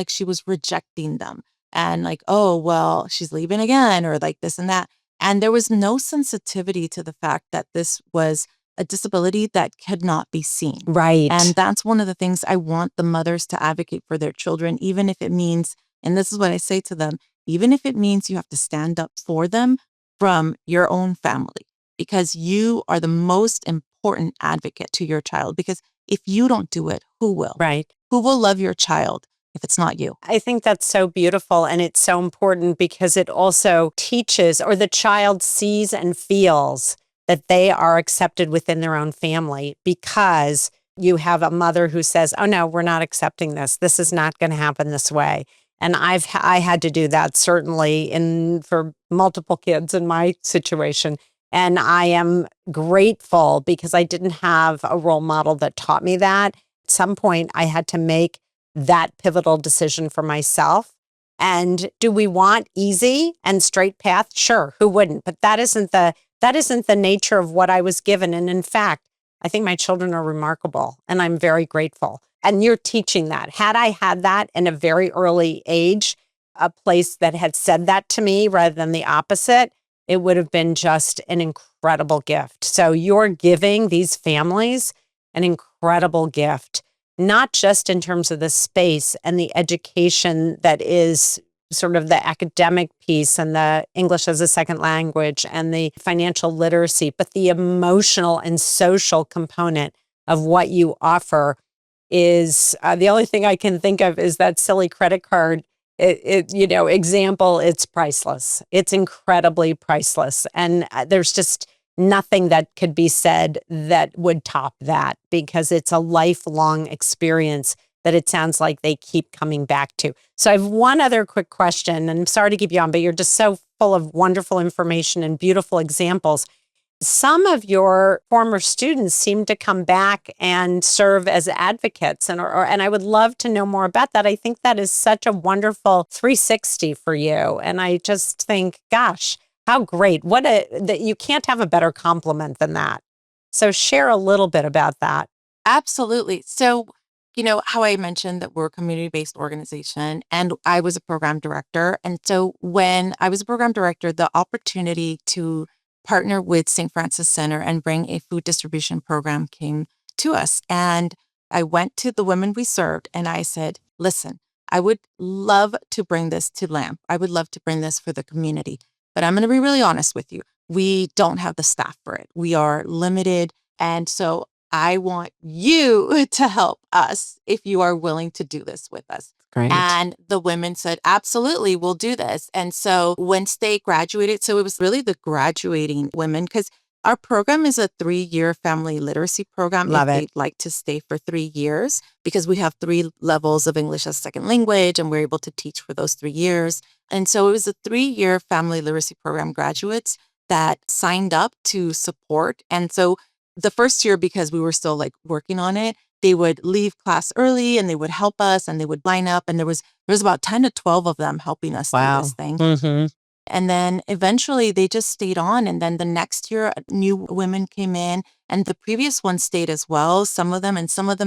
she was rejecting them and like, oh, well, she's leaving again or like this and that. And there was no sensitivity to the fact that this was a disability that could not be seen. Right. And that's one of the things I want the mothers to advocate for their children, even if it means And this is what I say to them, even if it means you have to stand up for them from your own family, because you are the most important advocate to your child. Because if you don't do it, who will? Right. Who will love your child if it's not you? I think that's so beautiful. And it's so important because it also teaches, or the child sees and feels that they are accepted within their own family, because you have a mother who says, oh no, we're not accepting this. This is not going to happen this way. And I had to do that certainly for multiple kids in my situation. And I am grateful because I didn't have a role model that taught me that. At some point, I had to make that pivotal decision for myself. And do we want easy and straight path? Sure, who wouldn't? But that isn't the nature of what I was given. And in fact, I think my children are remarkable, and I'm very grateful. And you're teaching that. Had I had that in a very early age, a place that had said that to me rather than the opposite, it would have been just an incredible gift. So you're giving these families an incredible gift, not just in terms of the space and the education that is sort of the academic piece and the English as a second language and the financial literacy, but the emotional and social component of what you offer is the only thing I can think of is that silly credit card. Example, it's priceless. It's incredibly priceless. And there's just nothing that could be said that would top that, because it's a lifelong experience that it sounds like they keep coming back to. So I have one other quick question, and I'm sorry to keep you on, but you're just so full of wonderful information and beautiful examples. Some of your former students seem to come back and serve as advocates, and I would love to know more about that. I think that is such a wonderful 360 for you, and I just think, gosh, how great! That you can't have a better compliment than that. So share a little bit about that. Absolutely. So, how I mentioned that we're a community-based organization, and I was a program director. And so when I was a program director, the opportunity to partner with St. Francis Center and bring a food distribution program came to us. And I went to the women we served and I said, listen, I would love to bring this to LAMP. I would love to bring this for the community. But I'm going to be really honest with you. We don't have the staff for it. We are limited. And so I want you to help us if you are willing to do this with us. Great. And the women said, absolutely, we'll do this. And so once they graduated, so it was really the graduating women, because our program is a 3-year family literacy program. Love if it. they'd like to stay for 3 years, because we have 3 levels of English as a second language, and we're able to teach for those 3 years. And so it was a 3-year family literacy program graduates that signed up to support. And so the first year, because we were still like working on it, they would leave class early and they would help us and they would line up. And there was about 10 to 12 of them helping us do this thing. Mm-hmm. And then eventually they just stayed on. And then the next year, new women came in, and the previous ones stayed as well. Some of them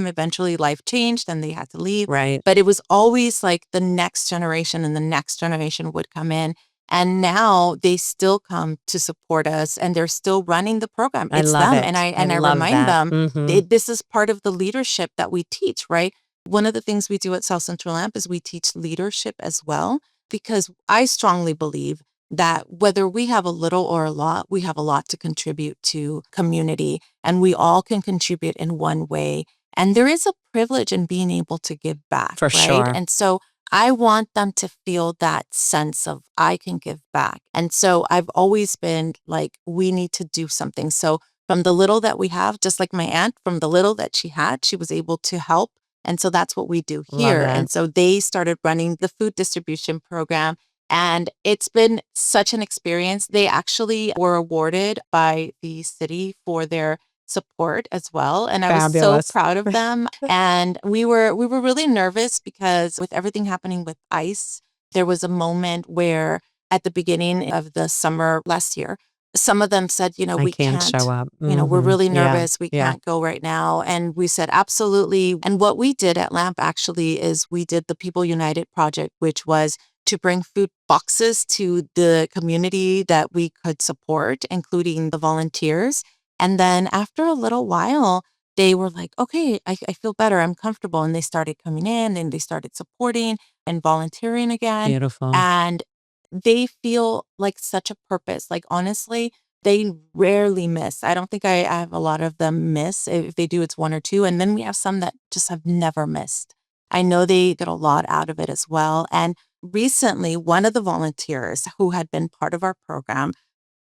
eventually life changed and they had to leave. Right. But it was always like the next generation and the next generation would come in. And now they still come to support us and they're still running the program. I It's love them. it. And I love remind that. them, Mhm. this is part of the leadership that we teach, right? One of the things we do at South Central AMP is we teach leadership as well, because I strongly believe that whether we have a little or a lot, we have a lot to contribute to community, and we all can contribute in one way. And there is a privilege in being able to give back, For right? sure. And so I want them to feel that sense of I can give back. And so I've always been like, we need to do something. So from the little that we have, just like my aunt, from the little that she had, she was able to help. And so that's what we do Love here. it. And so they started running the food distribution program. And it's been such an experience. They actually were awarded by the city for their support as well. And I was so Fabulous. proud of them. And we were really nervous because with everything happening with ICE, there was a moment where at the beginning of the summer last year, some of them said, I we can't can't, show up. we're Mhm. really Yeah. nervous. We Yeah. can't go right now. And we said, absolutely. And what we did at LAMP actually is we did the People United project, which was to bring food boxes to the community that we could support, including the volunteers. And then after a little while, they were like, okay, I feel better. I'm comfortable. And they started coming in and they started supporting. and volunteering again. Beautiful. And they feel like such a purpose. Like, honestly, they rarely miss. I don't think I have a lot of them miss. If they do, it's one or two. And then we have some that just have never missed. I know they get a lot out of it as well. And recently, one of the volunteers who had been part of our program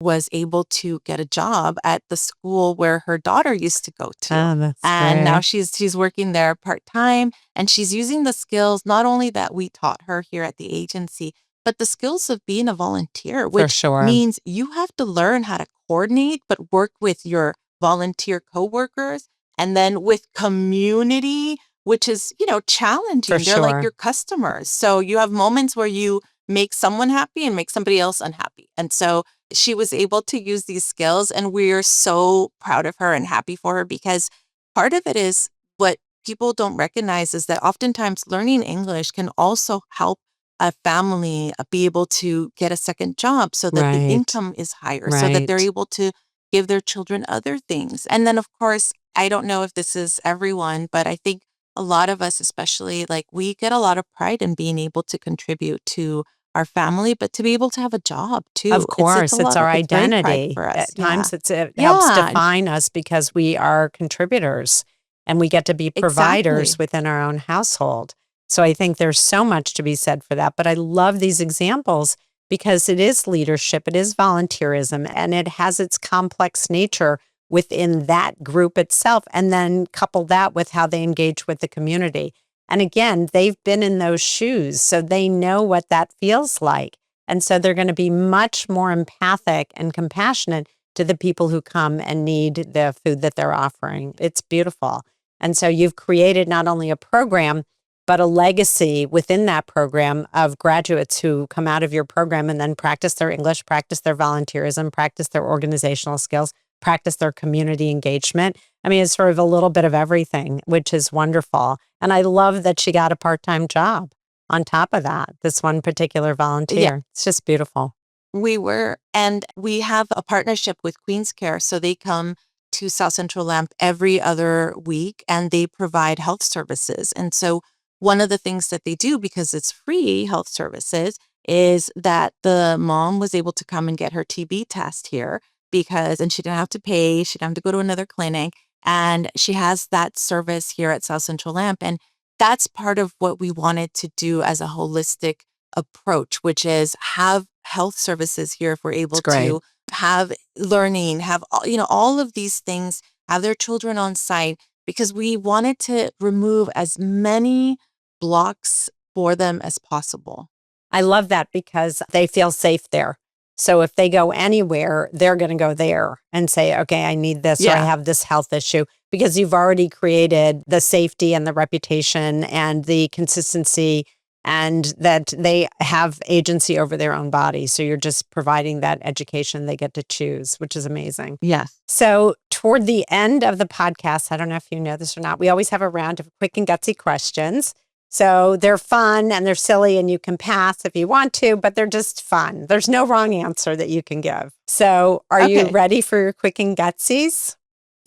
was able to get a job at the school where her daughter used to go to. Oh, that's And now great. she's working there part-time, and she's using the skills not only that we taught her here at the agency, but the skills of being a volunteer, For which sure. means you have to learn how to coordinate, but work with your volunteer coworkers, and then with community, which is, challenging. For They're like sure. your customers. So you have moments where you make someone happy and make somebody else unhappy. And so she was able to use these skills, and we're so proud of her and happy for her, because part of it is what people don't recognize is that oftentimes learning English can also help a family be able to get a second job so that the Right. income is higher, so that they're Right. able to give their children other things. And then, of course, I don't know if this is everyone, but I think a lot of us, especially, like, we get a lot of pride in being able to contribute to our family, but to be able to have a job too. Of course, it's our It's very pride identity. for us. At Yeah. times, it helps Yeah, define us because we are contributors and we get to be providers exactly. within our own household. So I think there's so much to be said for that. But I love these examples because it is leadership, it is volunteerism, and it has its complex nature within that group itself. And then couple that with how they engage with the community. And again, they've been in those shoes, so they know what that feels like. And so they're going to be much more empathic and compassionate to the people who come and need the food that they're offering. It's beautiful. And so you've created not only a program, but a legacy within that program of graduates who come out of your program and then practice their English, practice their volunteerism, practice their organizational skills, practice their community engagement. I mean, it's sort of a little bit of everything, which is wonderful. And I love that she got a part-time job on top of that, this one particular Yeah, volunteer. It's just beautiful. we were. And we have a partnership with Queen's Care. So they come to South Central Lamp every other week, and they provide health services. And so one of the things that they do, because it's free health services, is that the mom was able to come and get her TB test here, and she didn't have to pay, she didn't have to go to another clinic. And she has that service here at South Central Lamp. And that's part of what we wanted to do as a holistic approach, which is have health services here if we're able It's great. to have learning, have all of these things, have their children on site, because we wanted to remove as many blocks for them as possible. I love that because they feel safe there. So if they go anywhere, they're going to go there and say, okay, I need this or I Yeah. have this health issue because you've already created the safety and the reputation and the consistency and that they have agency over their own body. So you're just providing that education they get to choose, which is amazing. Yes. So toward the end of the podcast, I don't know if you know this or not, we always have a round of quick and gutsy questions. So they're fun and they're silly and you can pass if you want to, but they're just fun. There's no wrong answer that you can give. So are you Okay. ready for your quick and gutsies?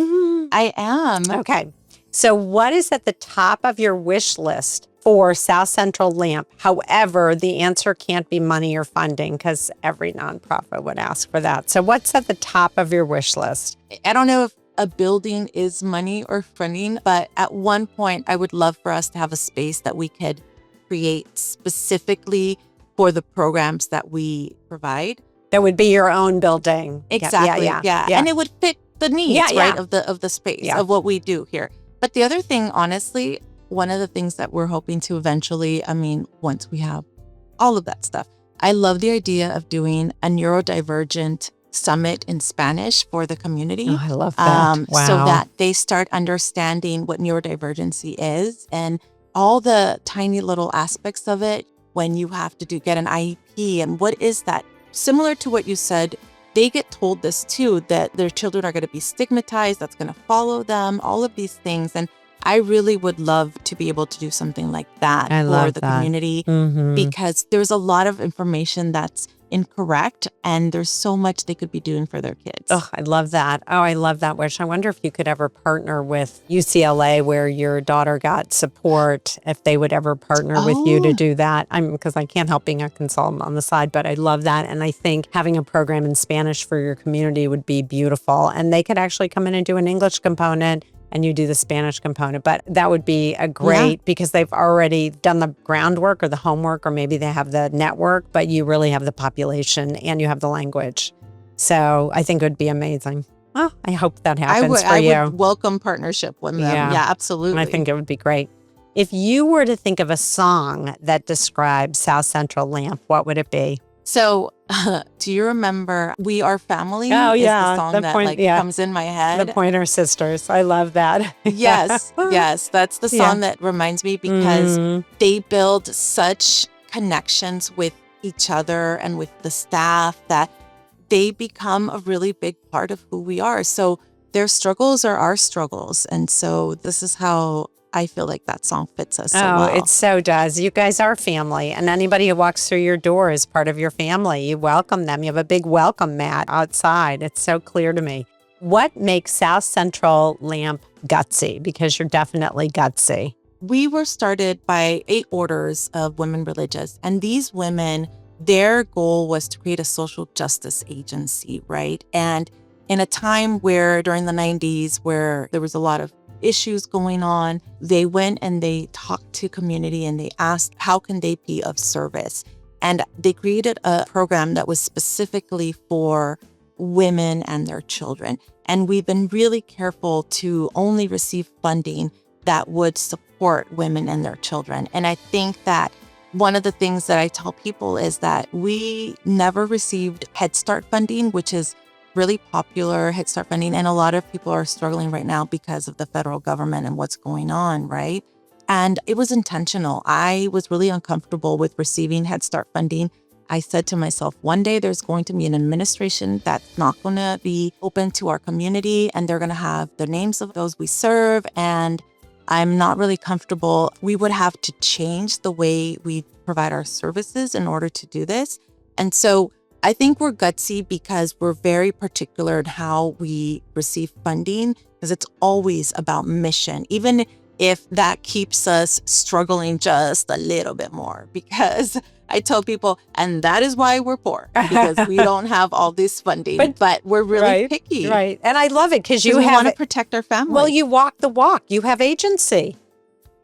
I am. Okay. So what is at the top of your wish list for South Central Lamp? However, the answer can't be money or funding because every nonprofit would ask for that. So what's at the top of your wish list? I don't know if a building is money or funding, but at one point I would love for us to have a space that we could create specifically for the programs that we provide. That would be your own building. Exactly. Yeah. And it would fit the needs, Yeah, right, yeah. of the space, Yeah. of what we do here. But the other thing, honestly, one of the things that we're hoping to eventually, once we have all of that stuff, I love the idea of doing a neurodivergent summit in Spanish for the community. Oh, I love that. Wow. So that they start understanding what neurodivergency is and all the tiny little aspects of it when you have to get an IEP and what is that? Similar to what you said, they get told this too, that their children are going to be stigmatized, that's going to follow them, all of these things. And I really would love to be able to do something like that I for love the that. community because there's a lot of information that's incorrect and there's so much they could be doing for their kids. Oh, I love that. Oh, I love that wish. I wonder if you could ever partner with UCLA where your daughter got support, if they would ever partner with you to Oh. do that. Because I can't help being a consultant on the side, but I love that. And I think having a program in Spanish for your community would be beautiful. And they could actually come in and do an English component and you do the Spanish component. But that would be a great, because they've already done the groundwork or the homework, or maybe they have the network, but you really have the population and you have the language. So I think it would be amazing. Well, I hope that happens for you. I would welcome partnership with them. Yeah, absolutely. I think it would be great. If you were to think of a song that describes South Central Lamp, what would it be? So, do you remember "We Are Family"? Oh, is yeah. the song that comes in my head. The Pointer Sisters. I love that. Yes, that's the song that reminds me because they build such connections with each other and with the staff that they become a really big part of who we are. So their struggles are our struggles. And so this is how I feel like that song fits us so well. It so does. You guys are family, and anybody who walks through your door is part of your family. You welcome them. You have a big welcome mat outside. It's so clear to me. What makes South Central Lamp gutsy? Because you're definitely gutsy. We were started by 8 orders of women religious, and these women, their goal was to create a social justice agency, right? And in a time where during the 90s, where there was a lot of issues going on, they went and they talked to community and they asked how can they be of service. And they created a program that was specifically for women and their children. And we've been really careful to only receive funding that would support women and their children. And I think that one of the things that I tell people is that we never received Head Start funding, which is really popular, Head Start funding. And a lot of people are struggling right now because of the federal government and what's going on, right? And it was intentional. I was really uncomfortable with receiving Head Start funding. I said to myself, one day there's going to be an administration that's not going to be open to our community, and they're going to have the names of those we serve. And I'm not really comfortable. We would have to change the way we provide our services in order to do this. And so I think we're gutsy because we're very particular in how we receive funding, because it's always about mission, even if that keeps us struggling just a little bit more. Because I tell people, and that is why we're poor, because we don't have all this funding, but we're really picky. Right. And I love it because you want to protect our family. Well, you walk the walk. You have agency.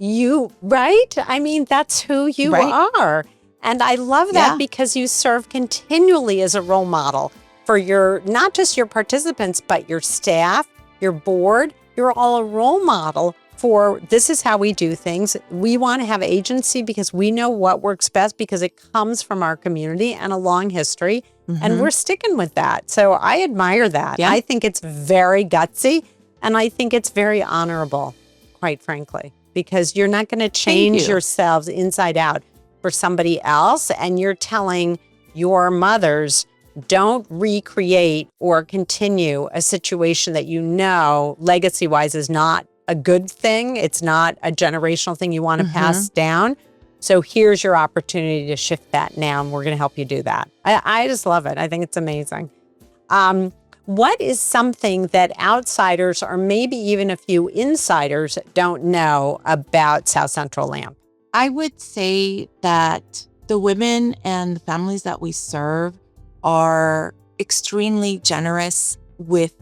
I mean, that's who you are. And I love that because you serve continually as a role model for your, not just your participants, but your staff, your board. You're all a role model for this is how we do things. We want to have agency because we know what works best because it comes from our community and a long history. And we're sticking with that. So I admire that. I think it's very gutsy and I think it's very honorable, quite frankly, because you're not going to change yourselves inside out for somebody else. And you're telling your mothers, don't recreate or continue a situation that you know legacy-wise is not a good thing. It's not a generational thing you want to pass down. So here's your opportunity to shift that now, and we're going to help you do that. I just love it. I think it's amazing. What is something that outsiders or maybe even a few insiders don't know about South Central Lamp? I would say that the women and the families that we serve are extremely generous with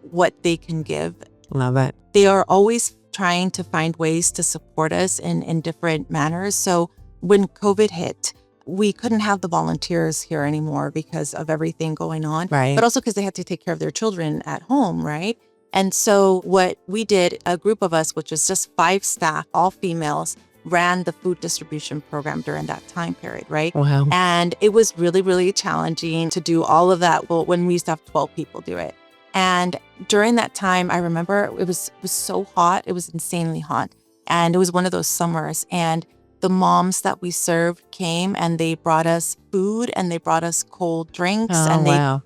what they can give. Love it. They are always trying to find ways to support us in different manners. So when COVID hit, we couldn't have the volunteers here anymore because of everything going on, but also because they had to take care of their children at home, right? And so what we did, a group of us, which was just 5 staff, all females, ran the food distribution program during that time period, right? Wow. And it was really, really challenging to do all of that when we used to have 12 people do it. And during that time, I remember it was so hot. It was insanely hot. And it was one of those summers. And the moms that we served came and they brought us food and they brought us cold drinks.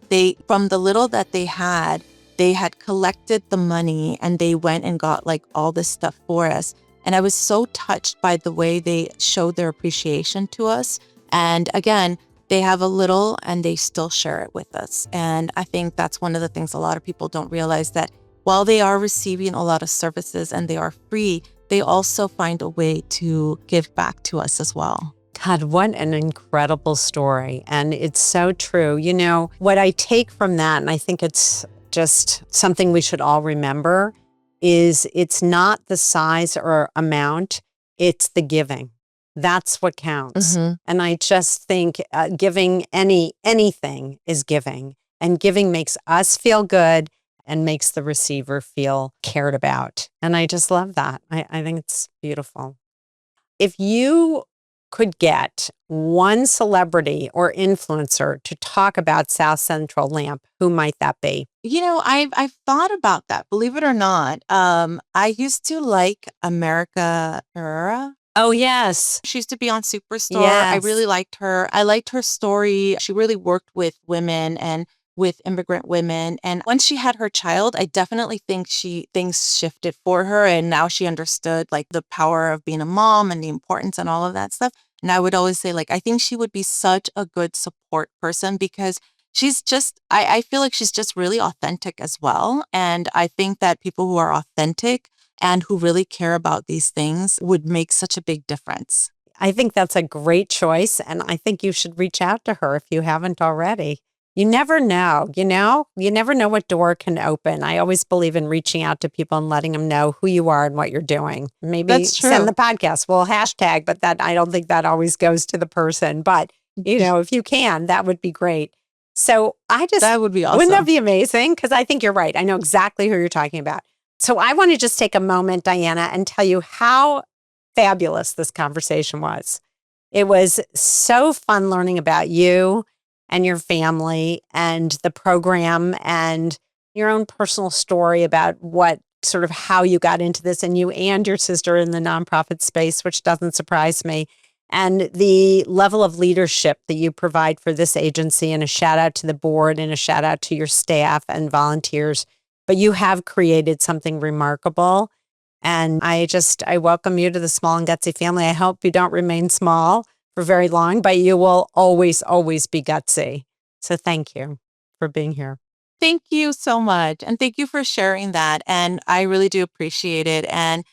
They from the little that they had, they had collected the money and they went and got like all this stuff for us. And I was so touched by the way they showed their appreciation to us. And again, they have a little and they still share it with us. And I think that's one of the things a lot of people don't realize, that while they are receiving a lot of services and they are free, they also find a way to give back to us as well. God, what an incredible story. And it's so true. You know, what I take from that, and I think it's just something we should all remember, is it's not the size or amount, it's the giving. That's what counts. And I just think giving anything is giving. And giving makes us feel good and makes the receiver feel cared about. And I just love that. I think it's beautiful. If you could get one celebrity or influencer to talk about South Central Lamp, who might that be? You know, I've thought about that, believe it or not. I used to like America Ferrera. Oh, yes. She used to be on Superstore. I really liked her. I liked her story. She really worked with women and with immigrant women. And once she had her child, I definitely think things shifted for her. And now she understood like the power of being a mom and the importance and all of that stuff. And I would always say, like, I think she would be such a good support person, because she's just, I feel like she's just really authentic as well. And I think that people who are authentic and who really care about these things would make such a big difference. I think that's a great choice. And I think you should reach out to her if you haven't already. You never know, you never know what door can open. I always believe in reaching out to people and letting them know who you are and what you're doing. Maybe That's true. send the podcast. Well, hashtag, but that I don't think that always goes to the person. But, if you can, that would be great. So that would be awesome. Wouldn't that be amazing? Because I think you're right. I know exactly who you're talking about. So I want to just take a moment, Diana, and tell you how fabulous this conversation was. It was so fun learning about you and your family and the program and your own personal story about what sort of how you got into this, and you and your sister in the nonprofit space, which doesn't surprise me, and the level of leadership that you provide for this agency, and a shout out to the board and a shout out to your staff and volunteers. But you have created something remarkable. And I welcome you to the Small and Gutsy family. I hope you don't remain small for very long, but you will always, always be gutsy. So thank you for being here. Thank you so much. And thank you for sharing that. And I really do appreciate it. And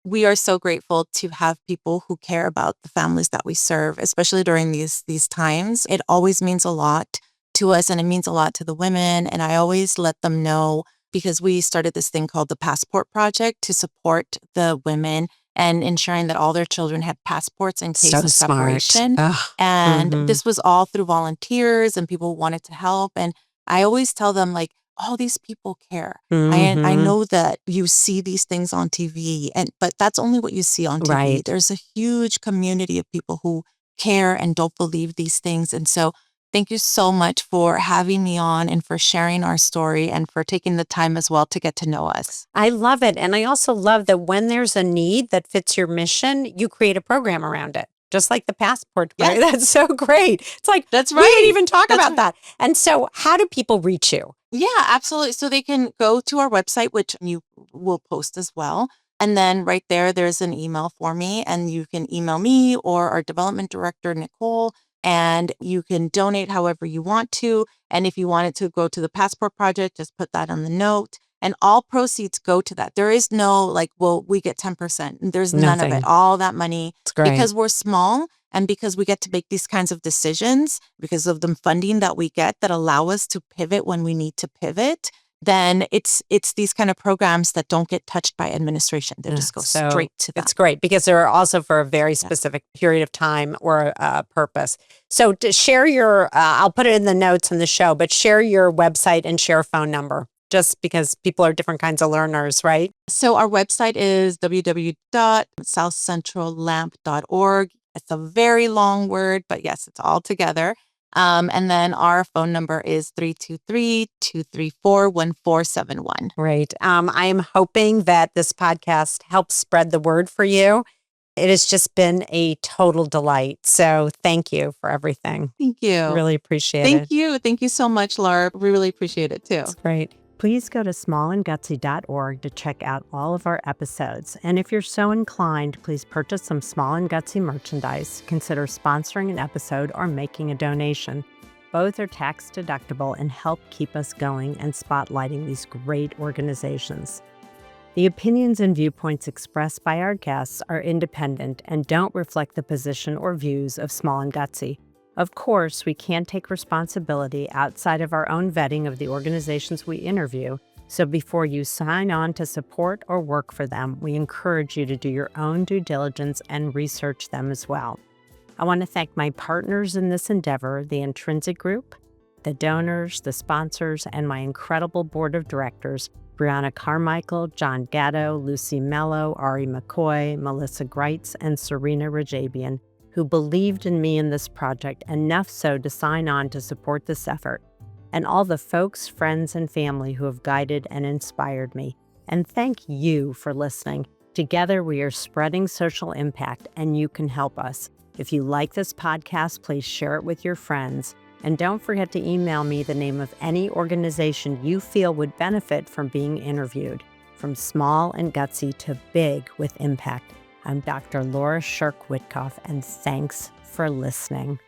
we are so grateful to have people who care about the families that we serve, especially during these times. It always means a lot to us, and it means a lot to the women. And I always let them know, because we started this thing called the Passport Project to support the women and ensuring that all their children had passports in case of separation. And this was all through volunteers and people who wanted to help. And I always tell them, like, all these people care. I know that you see these things on TV, but that's only what you see on TV. Right. There's a huge community of people who care and don't believe these things. And so thank you so much for having me on and for sharing our story and for taking the time as well to get to know us. I love it. And I also love that when there's a need that fits your mission, you create a program around it. Just like the passport. Yes. That's so great. It's like, that's right. We didn't even talk about that. And so how do people reach you? Yeah, absolutely. So they can go to our website, which you will post as well. And then right there's an email for me, and you can email me or our development director, Nicole, and you can donate however you want to. And if you wanted to go to the Passport Project, just put that on the note. And all proceeds go to that. There is no like, well, we get 10%. There's none of it. All that money, because we're small and because we get to make these kinds of decisions, because of the funding that we get that allow us to pivot when we need to pivot, then it's these kind of programs that don't get touched by administration. They just go straight to that. It's great because they're also for a very specific period of time or purpose. So to share your, I'll put it in the notes in the show, but share your website and share a phone number, just because people are different kinds of learners, right? So our website is www.southcentrallamp.org. It's a very long word, but yes, it's all together. And then our phone number is 323-234-1471. Right. I am hoping that this podcast helps spread the word for you. It has just been a total delight. So thank you for everything. Thank you. Really appreciate it. Thank you. Thank you so much, Laura. We really appreciate it too. It's great. Please go to smallandgutsy.org to check out all of our episodes. And if you're so inclined, please purchase some Small and Gutsy merchandise, consider sponsoring an episode, or making a donation. Both are tax deductible and help keep us going and spotlighting these great organizations. The opinions and viewpoints expressed by our guests are independent and don't reflect the position or views of Small and Gutsy. Of course, we can't take responsibility outside of our own vetting of the organizations we interview, so before you sign on to support or work for them, we encourage you to do your own due diligence and research them as well. I want to thank my partners in this endeavor, the Intrinsic Group, the donors, the sponsors, and my incredible board of directors, Brianna Carmichael, John Gatto, Lucy Mello, Ari McCoy, Melissa Greitz, and Serena Rajabian, who believed in me in this project enough so to sign on to support this effort, and all the folks, friends, and family who have guided and inspired me. And thank you for listening. Together, we are spreading social impact, and you can help us. If you like this podcast, please share it with your friends. And don't forget to email me the name of any organization you feel would benefit from being interviewed. From small and gutsy to big with impact. I'm Dr. Laura Shirk-Witkoff, and thanks for listening.